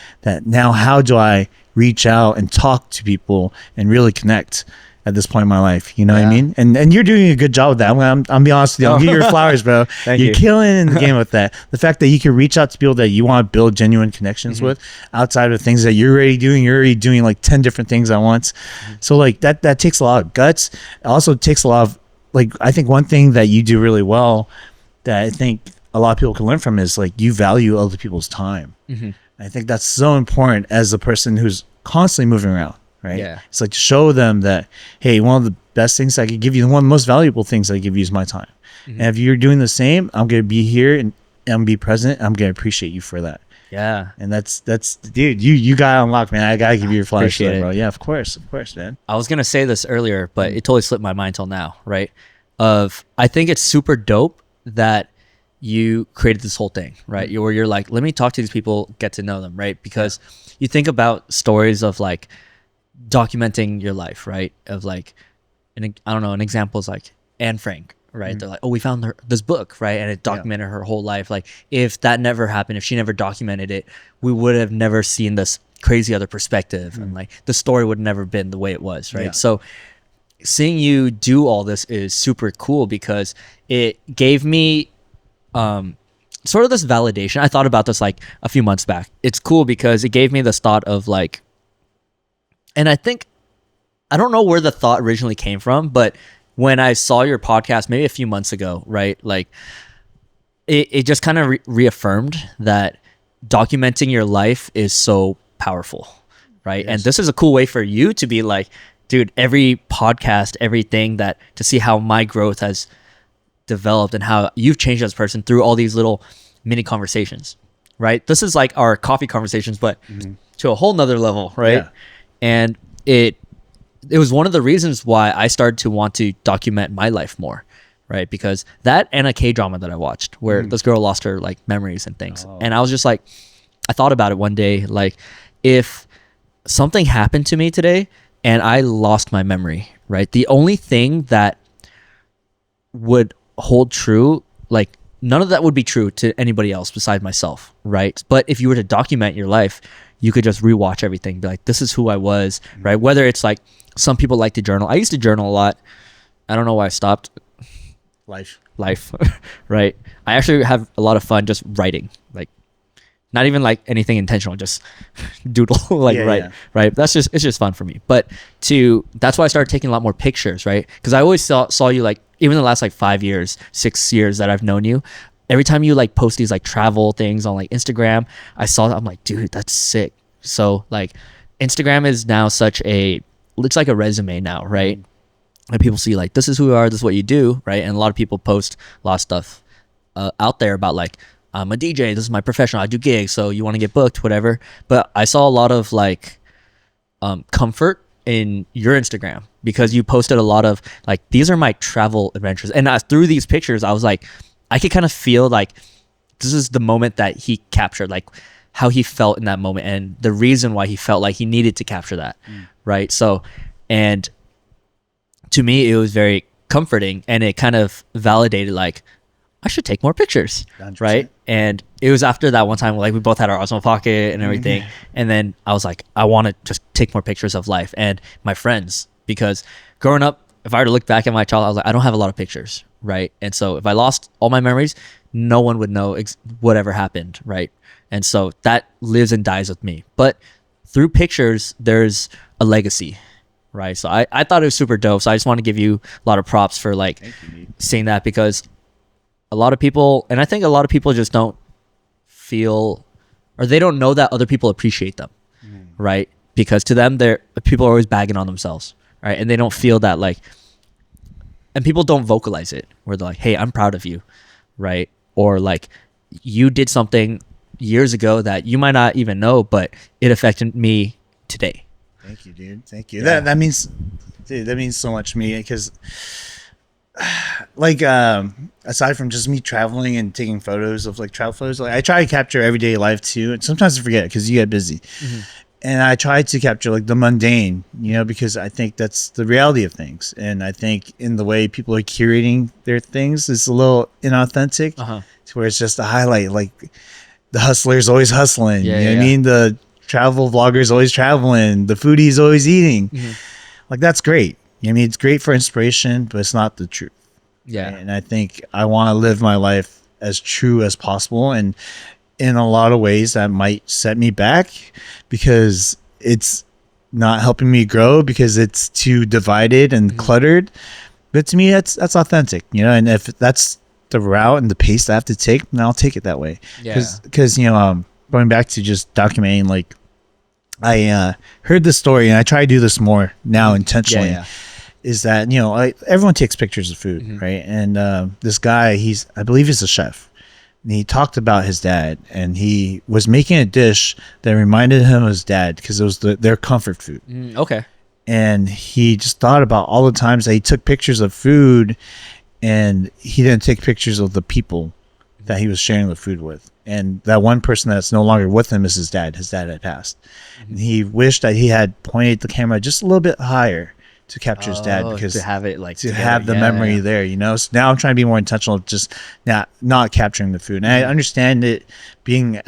now how do I reach out and talk to people and really connect at this point in my life, what I mean? And you're doing a good job with that. I'm be honest with you. I'll give you your flowers, bro. You're killing in the game with that. The fact that you can reach out to people that you want to build genuine connections with outside of things that you're already doing like 10 different things at once. So like that takes a lot of guts. It also takes a lot of like, I think one thing that you do really well that I think a lot of people can learn from is like you value other people's time. I think that's so important as a person who's constantly moving around. Right. It's like to show them that, hey, one of the best things I could give you, one of the most valuable things I give you is my time. And if you're doing the same, I'm going to be here and I'm going to be present. I'm going to appreciate you for that. And that's dude, you got to unlock, man. I got to give you your flowers, bro. Yeah, of course, man. I was going to say this earlier, but it totally slipped my mind till now. Right. I think it's super dope that you created this whole thing, right? Where you're like, let me talk to these people, get to know them. Right. Because you think about stories of like, documenting your life, right? Of like, I don't know, an example is like Anne Frank, right? They're like, oh, we found this book, right? And it documented her whole life. Like, if that never happened, if she never documented it, we would have never seen this crazy other perspective, and like the story would never been the way it was, right? So seeing you do all this is super cool because it gave me sort of this validation. I thought about this like a few months back. It's cool because it gave me this thought of like, and I think, I don't know where the thought originally came from, but when I saw your podcast maybe a few months ago, right? Like it just kind of reaffirmed that documenting your life is so powerful, right? Yes. And this is a cool way for you to be like, dude, every podcast, everything that to see how my growth has developed and how you've changed as a person through all these little mini conversations, right? This is like our coffee conversations, but to a whole nother level, right? Yeah. And it was one of the reasons why I started to want to document my life more, right? Because that and a K-drama that I watched where this girl lost her like memories and things. And I was just like, I thought about it one day, like if something happened to me today and I lost my memory, right? The only thing that would hold true, like none of that would be true to anybody else besides myself, right? But if you were to document your life, you could just rewatch everything, be like, this is who I was, right? Whether it's like some people like to journal. I used to journal a lot. I don't know why I stopped. Life. Right? I actually have a lot of fun just writing, like not even like anything intentional, just doodle, like right? It's just fun for me. But that's why I started taking a lot more pictures, right? Because I always saw you like, even the last like 5 years, 6 years that I've known you, every time you like post these like travel things on like Instagram, I saw that, I'm like, dude, that's sick. So like Instagram is now looks like a resume now, right? And people see like, this is who you are, this is what you do, right? And a lot of people post a lot of stuff out there about like, I'm a DJ, this is my profession, I do gigs, so you want to get booked, whatever. But I saw a lot of like comfort in your Instagram because you posted a lot of like, these are my travel adventures. And through these pictures, I was like, I could kind of feel like this is the moment that he captured, like how he felt in that moment and the reason why he felt like he needed to capture that, right? So, and to me, it was very comforting and it kind of validated like, I should take more pictures, 100%. right? And it was after that one time, like we both had our Osmo Pocket and everything. And then I was like, I want to just take more pictures of life and my friends, because growing up, if I were to look back at my childhood, I was like, I don't have a lot of pictures, right? And so if I lost all my memories, no one would know whatever happened, right? And so that lives and dies with me. But through pictures, there's a legacy, right? So I thought it was super dope. So I just want to give you a lot of props for like seeing that, because a lot of people, and I think a lot of people just don't feel, or they don't know that other people appreciate them, right? Because to them, people are always bagging on themselves, right? And they don't feel that like, and people don't vocalize it where they're like, hey, I'm proud of you, right? Or like, you did something years ago that you might not even know, but it affected me today. Thank you, dude. Thank you. Yeah. That means, dude, that means so much to me because like aside from just me traveling and taking photos of like travel photos, like I try to capture everyday life too, and sometimes I forget because you get busy. And I try to capture like the mundane, because I think that's the reality of things. And I think in the way people are curating their things is a little inauthentic, to where it's just a highlight, like the hustler's always hustling, you know what I mean? The travel vlogger's always traveling, the foodie's always eating. Like that's great. I mean, it's great for inspiration, but it's not the truth. Yeah. And I think I want to live my life as true as possible. And in a lot of ways that might set me back because it's not helping me grow because it's too divided and cluttered. But to me, that's authentic, and if that's the route and the pace I have to take, then I'll take it that way. Because, going back to just documenting, like I heard this story and I try to do this more now intentionally. Is that everyone takes pictures of food, right? And this guy, I believe he's a chef, and he talked about his dad, and he was making a dish that reminded him of his dad because it was their comfort food. Okay. And he just thought about all the times that he took pictures of food, and he didn't take pictures of the people that he was sharing the food with. And that one person that's no longer with him is his dad. His dad had passed, and he wished that he had pointed the camera just a little bit higher to capture his dad, because to have it like to have the memory there, So now I'm trying to be more intentional of just not capturing the food. And I understand it being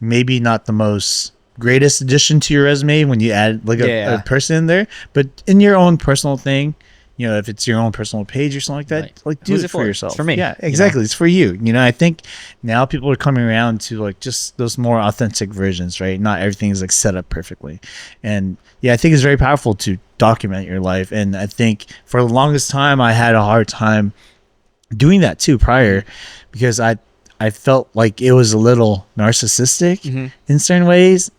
maybe not the most greatest addition to your resume when you add like a person in there, but in your own personal thing, you know, if it's your own personal page or something like that, Right. like do Who's it it for for? yourself. It's for me, Yeah, you exactly. know? It's for you. You know, I think now people are coming around to like just those more authentic versions, right? Not everything is like set up perfectly. And yeah, I think it's very powerful to document your life. And I think for the longest time, I had a hard time doing that too prior, because I felt like it was a little narcissistic in certain ways,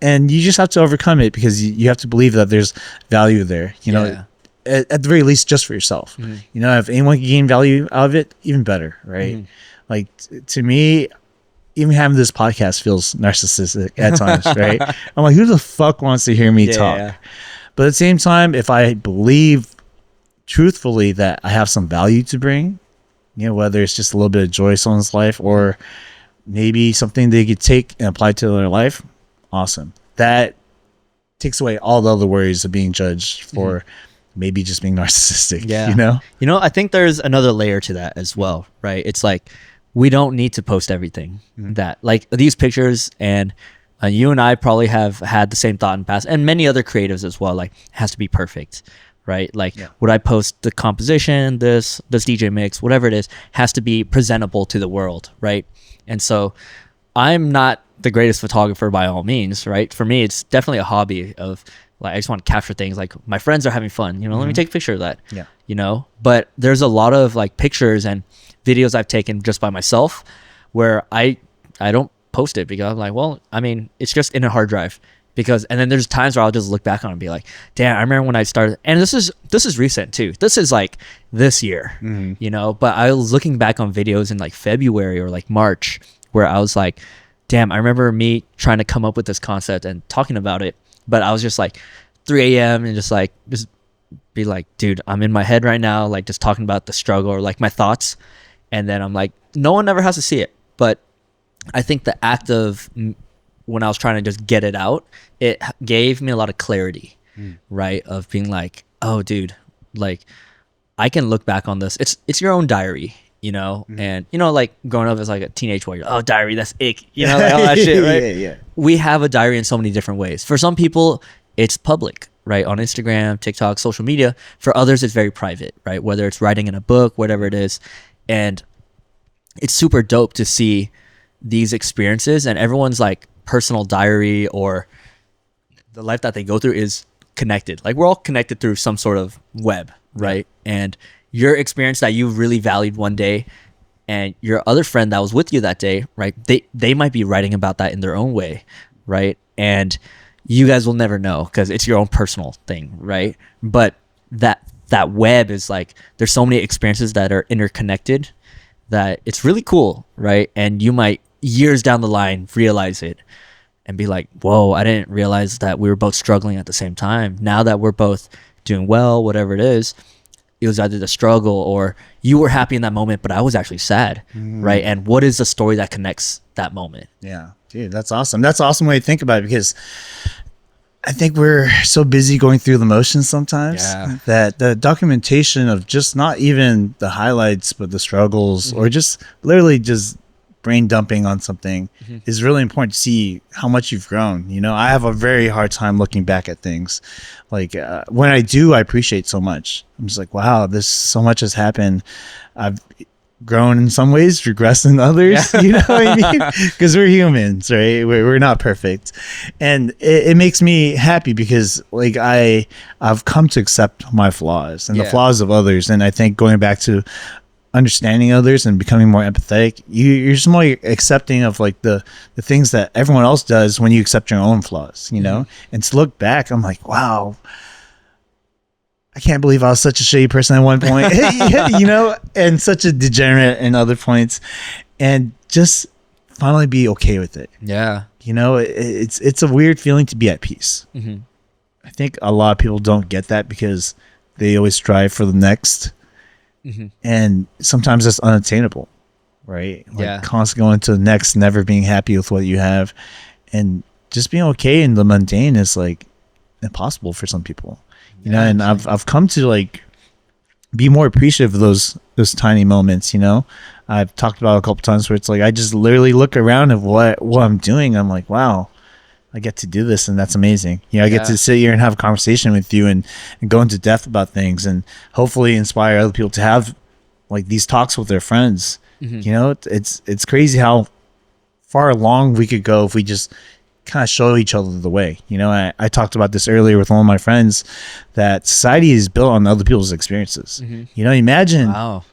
and you just have to overcome it because you have to believe that there's value there, you know, at the very least just for yourself. You know, if anyone can gain value out of it, even better, right? Like to me, even having this podcast feels narcissistic at times, right? I'm like, who the fuck wants to hear me talk? But at the same time, if I believe truthfully that I have some value to bring, you know, whether it's just a little bit of joy in someone's life or maybe something they could take and apply to their life, awesome. That takes away all the other worries of being judged for maybe just being narcissistic, you know? You know, I think there's another layer to that as well, right? It's like, we don't need to post everything that, like these pictures, and you and I probably have had the same thought in the past, and many other creatives as well, like, it has to be perfect. Right? Like, would I post the composition, this DJ mix, whatever it is, has to be presentable to the world, right? And so I'm not the greatest photographer by all means, right? For me, it's definitely a hobby of like, I just want to capture things. Like, my friends are having fun, you know, let me take a picture of that, you know? But there's a lot of like pictures and videos I've taken just by myself where I don't post it because I'm like, well, I mean, it's just in a hard drive. Because, and then there's times where I'll just look back on it and be like, damn, I remember when I started, and this is recent too. This is like this year, you know, but I was looking back on videos in like February or like March where I was like, damn, I remember me trying to come up with this concept and talking about it, but I was just like 3 a.m. and just be like, dude, I'm in my head right now, like just talking about the struggle or like my thoughts. And then I'm like, no one ever has to see it. But I think the act of when I was trying to just get it out, it gave me a lot of clarity, right? Of being like, oh, dude, like I can look back on this. It's your own diary, you know? And, you know, like growing up as like a teenage boy, oh, diary, that's ick, you know, like all that shit, right? We have a diary in so many different ways. For some people, it's public, right? On Instagram, TikTok, social media. For others, it's very private, right? Whether it's writing in a book, whatever it is. And it's super dope to see these experiences, and everyone's like personal diary or the life that they go through is connected. Like, we're all connected through some sort of web, right? And your experience that you really valued one day and your other friend that was with you that day, right? They might be writing about that in their own way, right? And you guys will never know because it's your own personal thing, right? But that web is like, there's so many experiences that are interconnected that it's really cool, right? And you might years down the line realize it and be like, whoa, I didn't realize that we were both struggling at the same time. Now that we're both doing well, whatever it is, it was either the struggle or you were happy in that moment, but I was actually sad, right? And what is the story that connects that moment? Yeah, dude, that's awesome. That's an awesome way to think about it, because I think we're so busy going through the motions sometimes that the documentation of just not even the highlights, but the struggles or just literally just brain dumping on something is really important to see how much you've grown. You know, I have a very hard time looking back at things. Like when I do, I appreciate so much. I'm just like, wow, this so much has happened. I've grown in some ways, regressed in others, you know what I mean? Because we're humans, right? We're not perfect. And it makes me happy because like I've come to accept my flaws and the flaws of others. And I think going back to understanding others and becoming more empathetic, you're just more accepting of like the things that everyone else does when you accept your own flaws, you know? And to look back, I'm like, wow, I can't believe I was such a shitty person at one point, you know, and such a degenerate in other points, and just finally be okay with it. Yeah. You know, it's a weird feeling to be at peace. I think a lot of people don't get that because they always strive for the next. And sometimes that's unattainable, right? Like constantly going to the next, never being happy with what you have, and just being okay in the mundane is like impossible for some people, you know. And I've come to like be more appreciative of those tiny moments, you know. I've talked about it a couple times where it's like I just literally look around at what I'm doing. I'm like, wow, I get to do this, and that's amazing. You know, I get Yeah. to sit here and have a conversation with you and go into depth about things, and hopefully inspire other people to have like these talks with their friends. Mhm. You know, it's crazy how far along we could go if we just kind of show each other the way. You know, I talked about this earlier with one of my friends that society is built on other people's experiences. Mhm. You know, imagine Wow.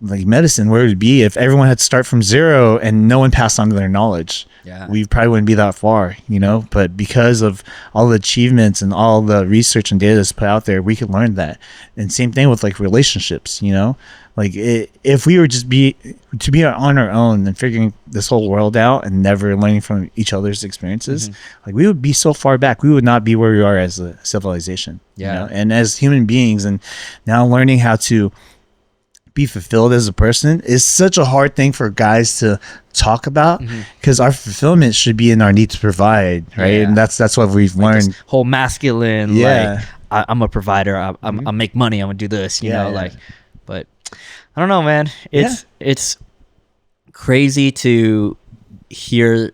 like medicine, where it would be if everyone had to start from zero and no one passed on their knowledge. Yeah. We probably wouldn't be that far, you know, but because of all the achievements and all the research and data that's put out there, we could learn that. And same thing with like relationships, you know, like if we were just be on our own and figuring this whole world out and never learning from each other's experiences, like we would be so far back. We would not be where we are as a civilization, Yeah. you know? And as human beings, and now learning how to be fulfilled as a person is such a hard thing for guys to talk about, because our fulfillment should be in our need to provide, right? Yeah. And that's what we've Like learned. this whole masculine, Yeah. like I'm a provider. I make money. I'm gonna do this, you Yeah, know, yeah. like. But I don't know, man. It's crazy to hear.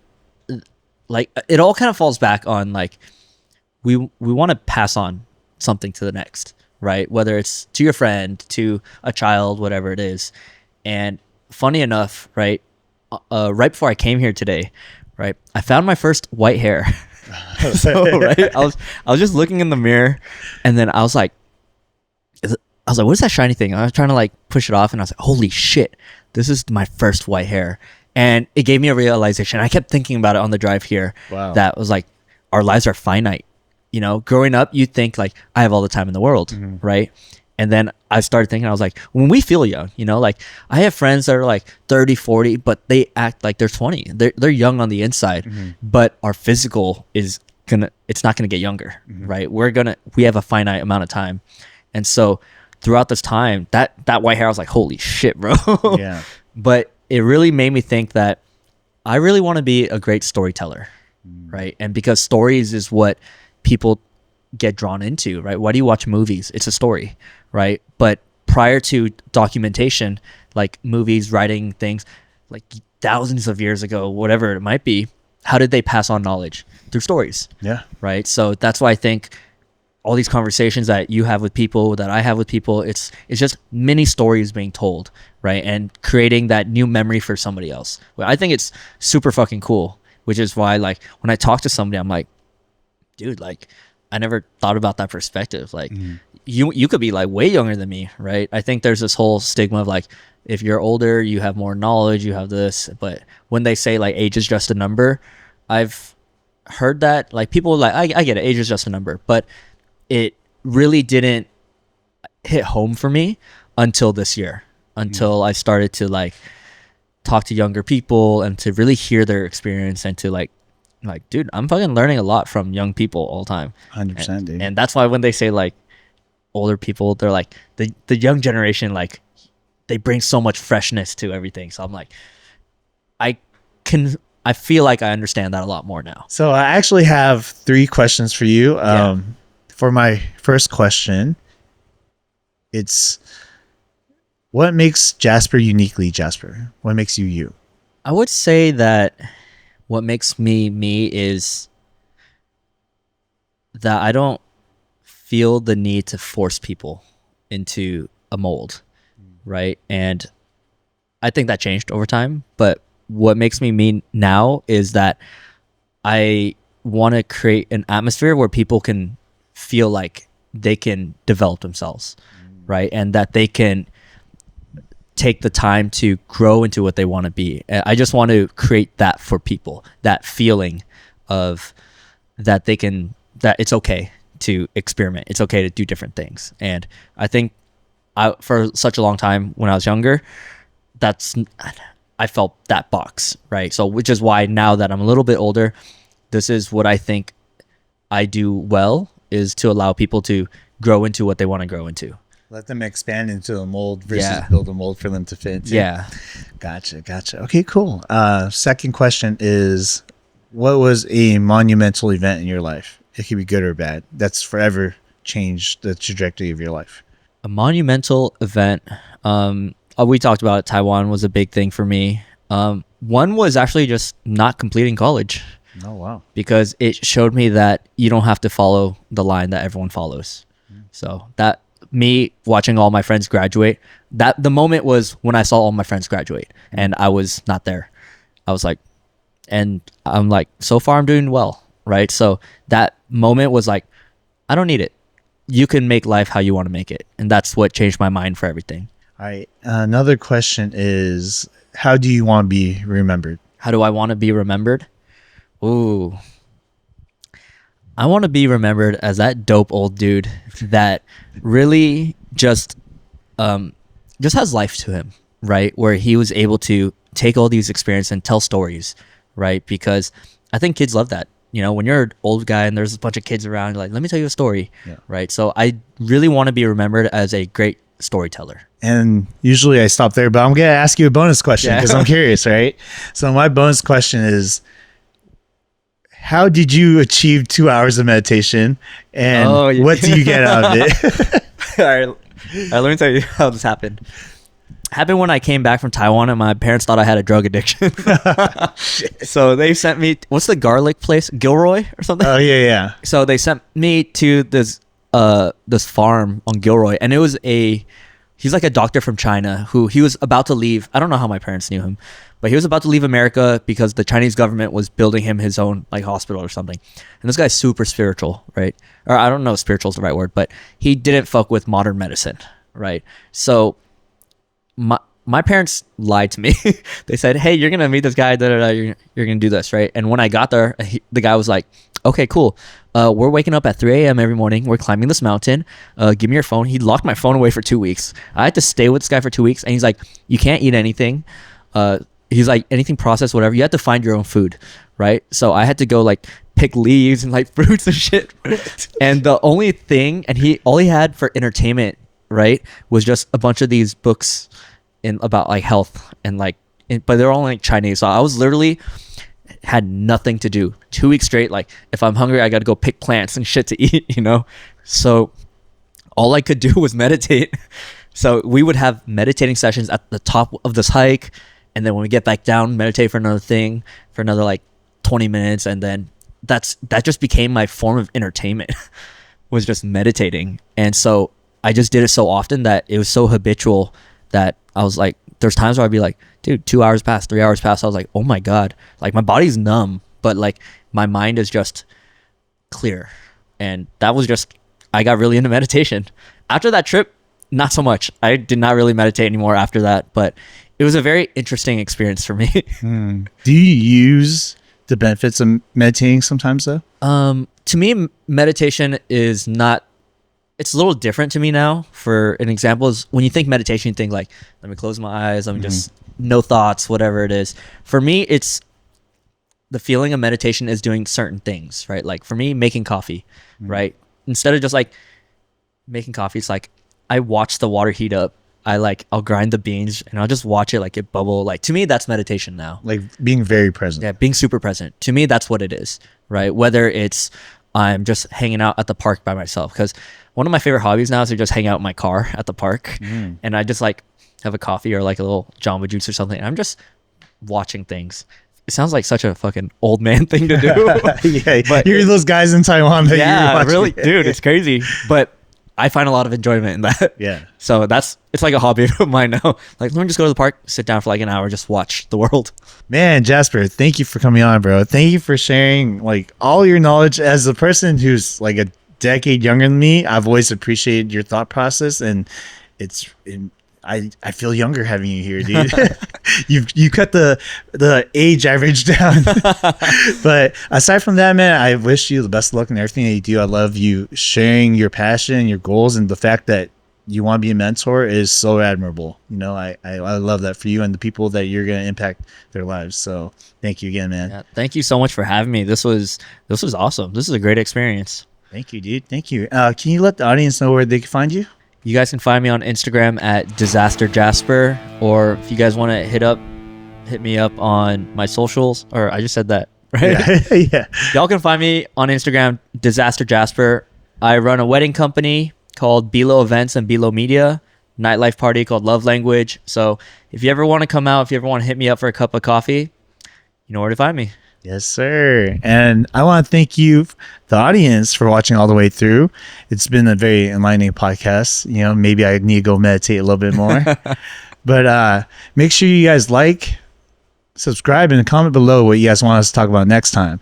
Like it all kind of falls back on like we want to pass on something to the next, right? Whether it's to your friend, to a child, whatever it is. And funny enough, right? Right before I came here today, right, I found my first white hair. So right, I was just looking in the mirror, and then I was like, what is that shiny thing? I was trying to like push it off, and I was like, holy shit, this is my first white hair. And it gave me a realization. I kept thinking about it on the drive here. Wow. That was like, our lives are finite. You know, growing up, you think like, I have all the time in the world, right? And then I started thinking, I was like, when we feel young, you know, like I have friends that are like 30, 40, but they act like they're 20. They're young on the inside, but our physical it's not gonna get younger, right? We have a finite amount of time. And so throughout this time, that white hair, I was like, holy shit, bro. Yeah. But it really made me think that I really want to be a great storyteller, right? And because stories is what people get drawn into, right? Why do you watch movies? It's a story, right? But prior to documentation, like movies, writing things, like thousands of years ago, whatever it might be, how did they pass on knowledge? Through stories, Yeah. right? So that's why I think all these conversations that you have with people, that I have with people, it's just mini stories being told, right? And creating that new memory for somebody else. Well, I think it's super fucking cool, which is why like when I talk to somebody, I'm like, dude, like I never thought about that perspective. Like you could be like way younger than me, right? I think there's this whole stigma of like, if you're older, you have more knowledge, you have this. But when they say like age is just a number, I've heard that like people like, I get it, age is just a number, but it really didn't hit home for me until this year, until I started to like talk to younger people and to really hear their experience and to like, dude, I'm fucking learning a lot from young people all the time. 100%, dude. And that's why when they say like older people, they're like the young generation, like they bring so much freshness to everything. So I'm like, I feel like I understand that a lot more now. So I actually have 3 questions for you. Yeah. For my first question, it's what makes Jasper uniquely Jasper? What makes you you? I would say that what makes me me is that I don't feel the need to force people into a mold, right? And I think that changed over time, but what makes me me now is that I want to create an atmosphere where people can feel like they can develop themselves, right? And that they can take the time to grow into what they want to be. And I just want to create that for people, that feeling of that that it's okay to experiment. It's okay to do different things. And I think for such a long time when I was younger, I felt that box, right? So which is why now that I'm a little bit older, this is what I think I do well, is to allow people to grow into what they want to grow into. Let them expand into a mold versus Yeah. build a mold for them to fit into. Yeah. Gotcha. Okay, cool. Second question is, what was a monumental event in your life? It could be good or bad. That's forever changed the trajectory of your life. A monumental event. We talked about it. Taiwan was a big thing for me. One was actually just not completing college. Oh, wow. because it showed me that you don't have to follow the line that everyone follows. So that me watching all my friends graduate, that the moment was when I saw all my friends graduate and I was not there. I was like, and I'm like, so far I'm doing well, right? So that moment was like, I don't need it. You can make life how you want to make it. And that's what changed my mind for everything. All right. Another question is, how do you want to be remembered? How do I want to be remembered? Ooh. I want to be remembered as that dope old dude that really just has life to him, right? Where he was able to take all these experiences and tell stories, right? Because I think kids love that. You know, when you're an old guy and there's a bunch of kids around, you're like, let me tell you a story, right? So I really want to be remembered as a great storyteller. And usually I stop there, but I'm going to ask you a bonus question because I'm curious, right? So my bonus question is, how did you achieve 2 hours of meditation, and what do you get out of it? All right, let me tell you how this happened. Happened when I came back from Taiwan and my parents thought I had a drug addiction. So they sent me, what's the garlic place? Gilroy or something? Oh, yeah. So they sent me to this farm on Gilroy, and he's like a doctor from China who he was about to leave. I don't know how my parents knew him, but he was about to leave America because the Chinese government was building him his own like hospital or something. And this guy's super spiritual, right? Or I don't know if spiritual is the right word, but he didn't fuck with modern medicine, right? So my parents lied to me. They said, hey, you're going to meet this guy, you're going to do this, right? And when I got there, the guy was like, okay, cool. We're waking up at 3 a.m. every morning. We're climbing this mountain. Give me your phone. He locked my phone away for 2 weeks. I had to stay with this guy for 2 weeks. And he's like, you can't eat anything. He's like, anything processed, whatever. You have to find your own food, right? So I had to go like pick leaves and like fruits and shit. And the only thing, all he had for entertainment, right, was just a bunch of these books about like health and like, but they're all like Chinese. So I was literally had nothing to do 2 weeks straight. Like if I'm hungry, I got to go pick plants and shit to eat, you know? So all I could do was meditate. So we would have meditating sessions at the top of this hike. And then when we get back down, meditate for another like 20 minutes. And then that just became my form of entertainment was just meditating. And so I just did it so often that it was so habitual that I was like, there's times where I'd be like, dude, 2 hours passed, 3 hours passed. I was like, oh my God, like my body's numb, but like my mind is just clear. And that was just, I got really into meditation. After that trip, not so much. I did not really meditate anymore after that, but it was a very interesting experience for me. Do you use the benefits of meditating sometimes though? To me, meditation is not, it's a little different to me now. For an example is when you think meditation, you think like, let me close my eyes. Let me just, no thoughts, whatever it is. For me, it's the feeling of meditation is doing certain things, right? Like for me, making coffee, right? Instead of just like making coffee, it's like I watch the water heat up. I'll grind the beans and I'll just watch it like it bubble. Like to me, that's meditation now. Like being very present. Yeah, being super present. To me, that's what it is, right? Whether it's I'm just hanging out at the park by myself, because one of my favorite hobbies now is to just hang out in my car at the park and I just like have a coffee or like a little Jamba Juice or something. And I'm just watching things. It sounds like such a fucking old man thing to do. Yeah, but you're those guys in Taiwan that yeah, really, dude, it's crazy. But I find a lot of enjoyment in that. Yeah. So it's like a hobby of mine now. Like, let me just go to the park, sit down for like an hour, just watch the world. Man, Jasper, thank you for coming on, bro. Thank you for sharing like all your knowledge. As a person who's like a decade younger than me, I've always appreciated your thought process, and I feel younger having you here, dude. you cut the age average down. But aside from that, man, I wish you the best of luck in everything that you do. I love you sharing your passion, your goals, and the fact that you want to be a mentor is so admirable. You know, I love that for you and the people that you're going to impact their lives. So thank you again, man. Yeah, thank you so much for having me. This was awesome. This is a great experience. Thank you, dude. Thank you. Can you let the audience know where they can find you? You guys can find me on Instagram at Disaster Jasper, or if you guys want to hit me up on my socials, or I just said that, right? Yeah. Y'all can find me on Instagram, Disaster Jasper. I run a wedding company called Bilo Events and Bilo Media, nightlife party called Love Language. So if you ever want to come out, if you ever want to hit me up for a cup of coffee, you know where to find me. Yes, sir. And I want to thank you, the audience, for watching all the way through. It's been a very enlightening podcast. You know, maybe I need to go meditate a little bit more. But make sure you guys like, subscribe, and comment below what you guys want us to talk about next time.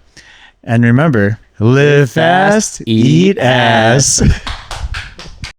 And remember, live fast, eat ass.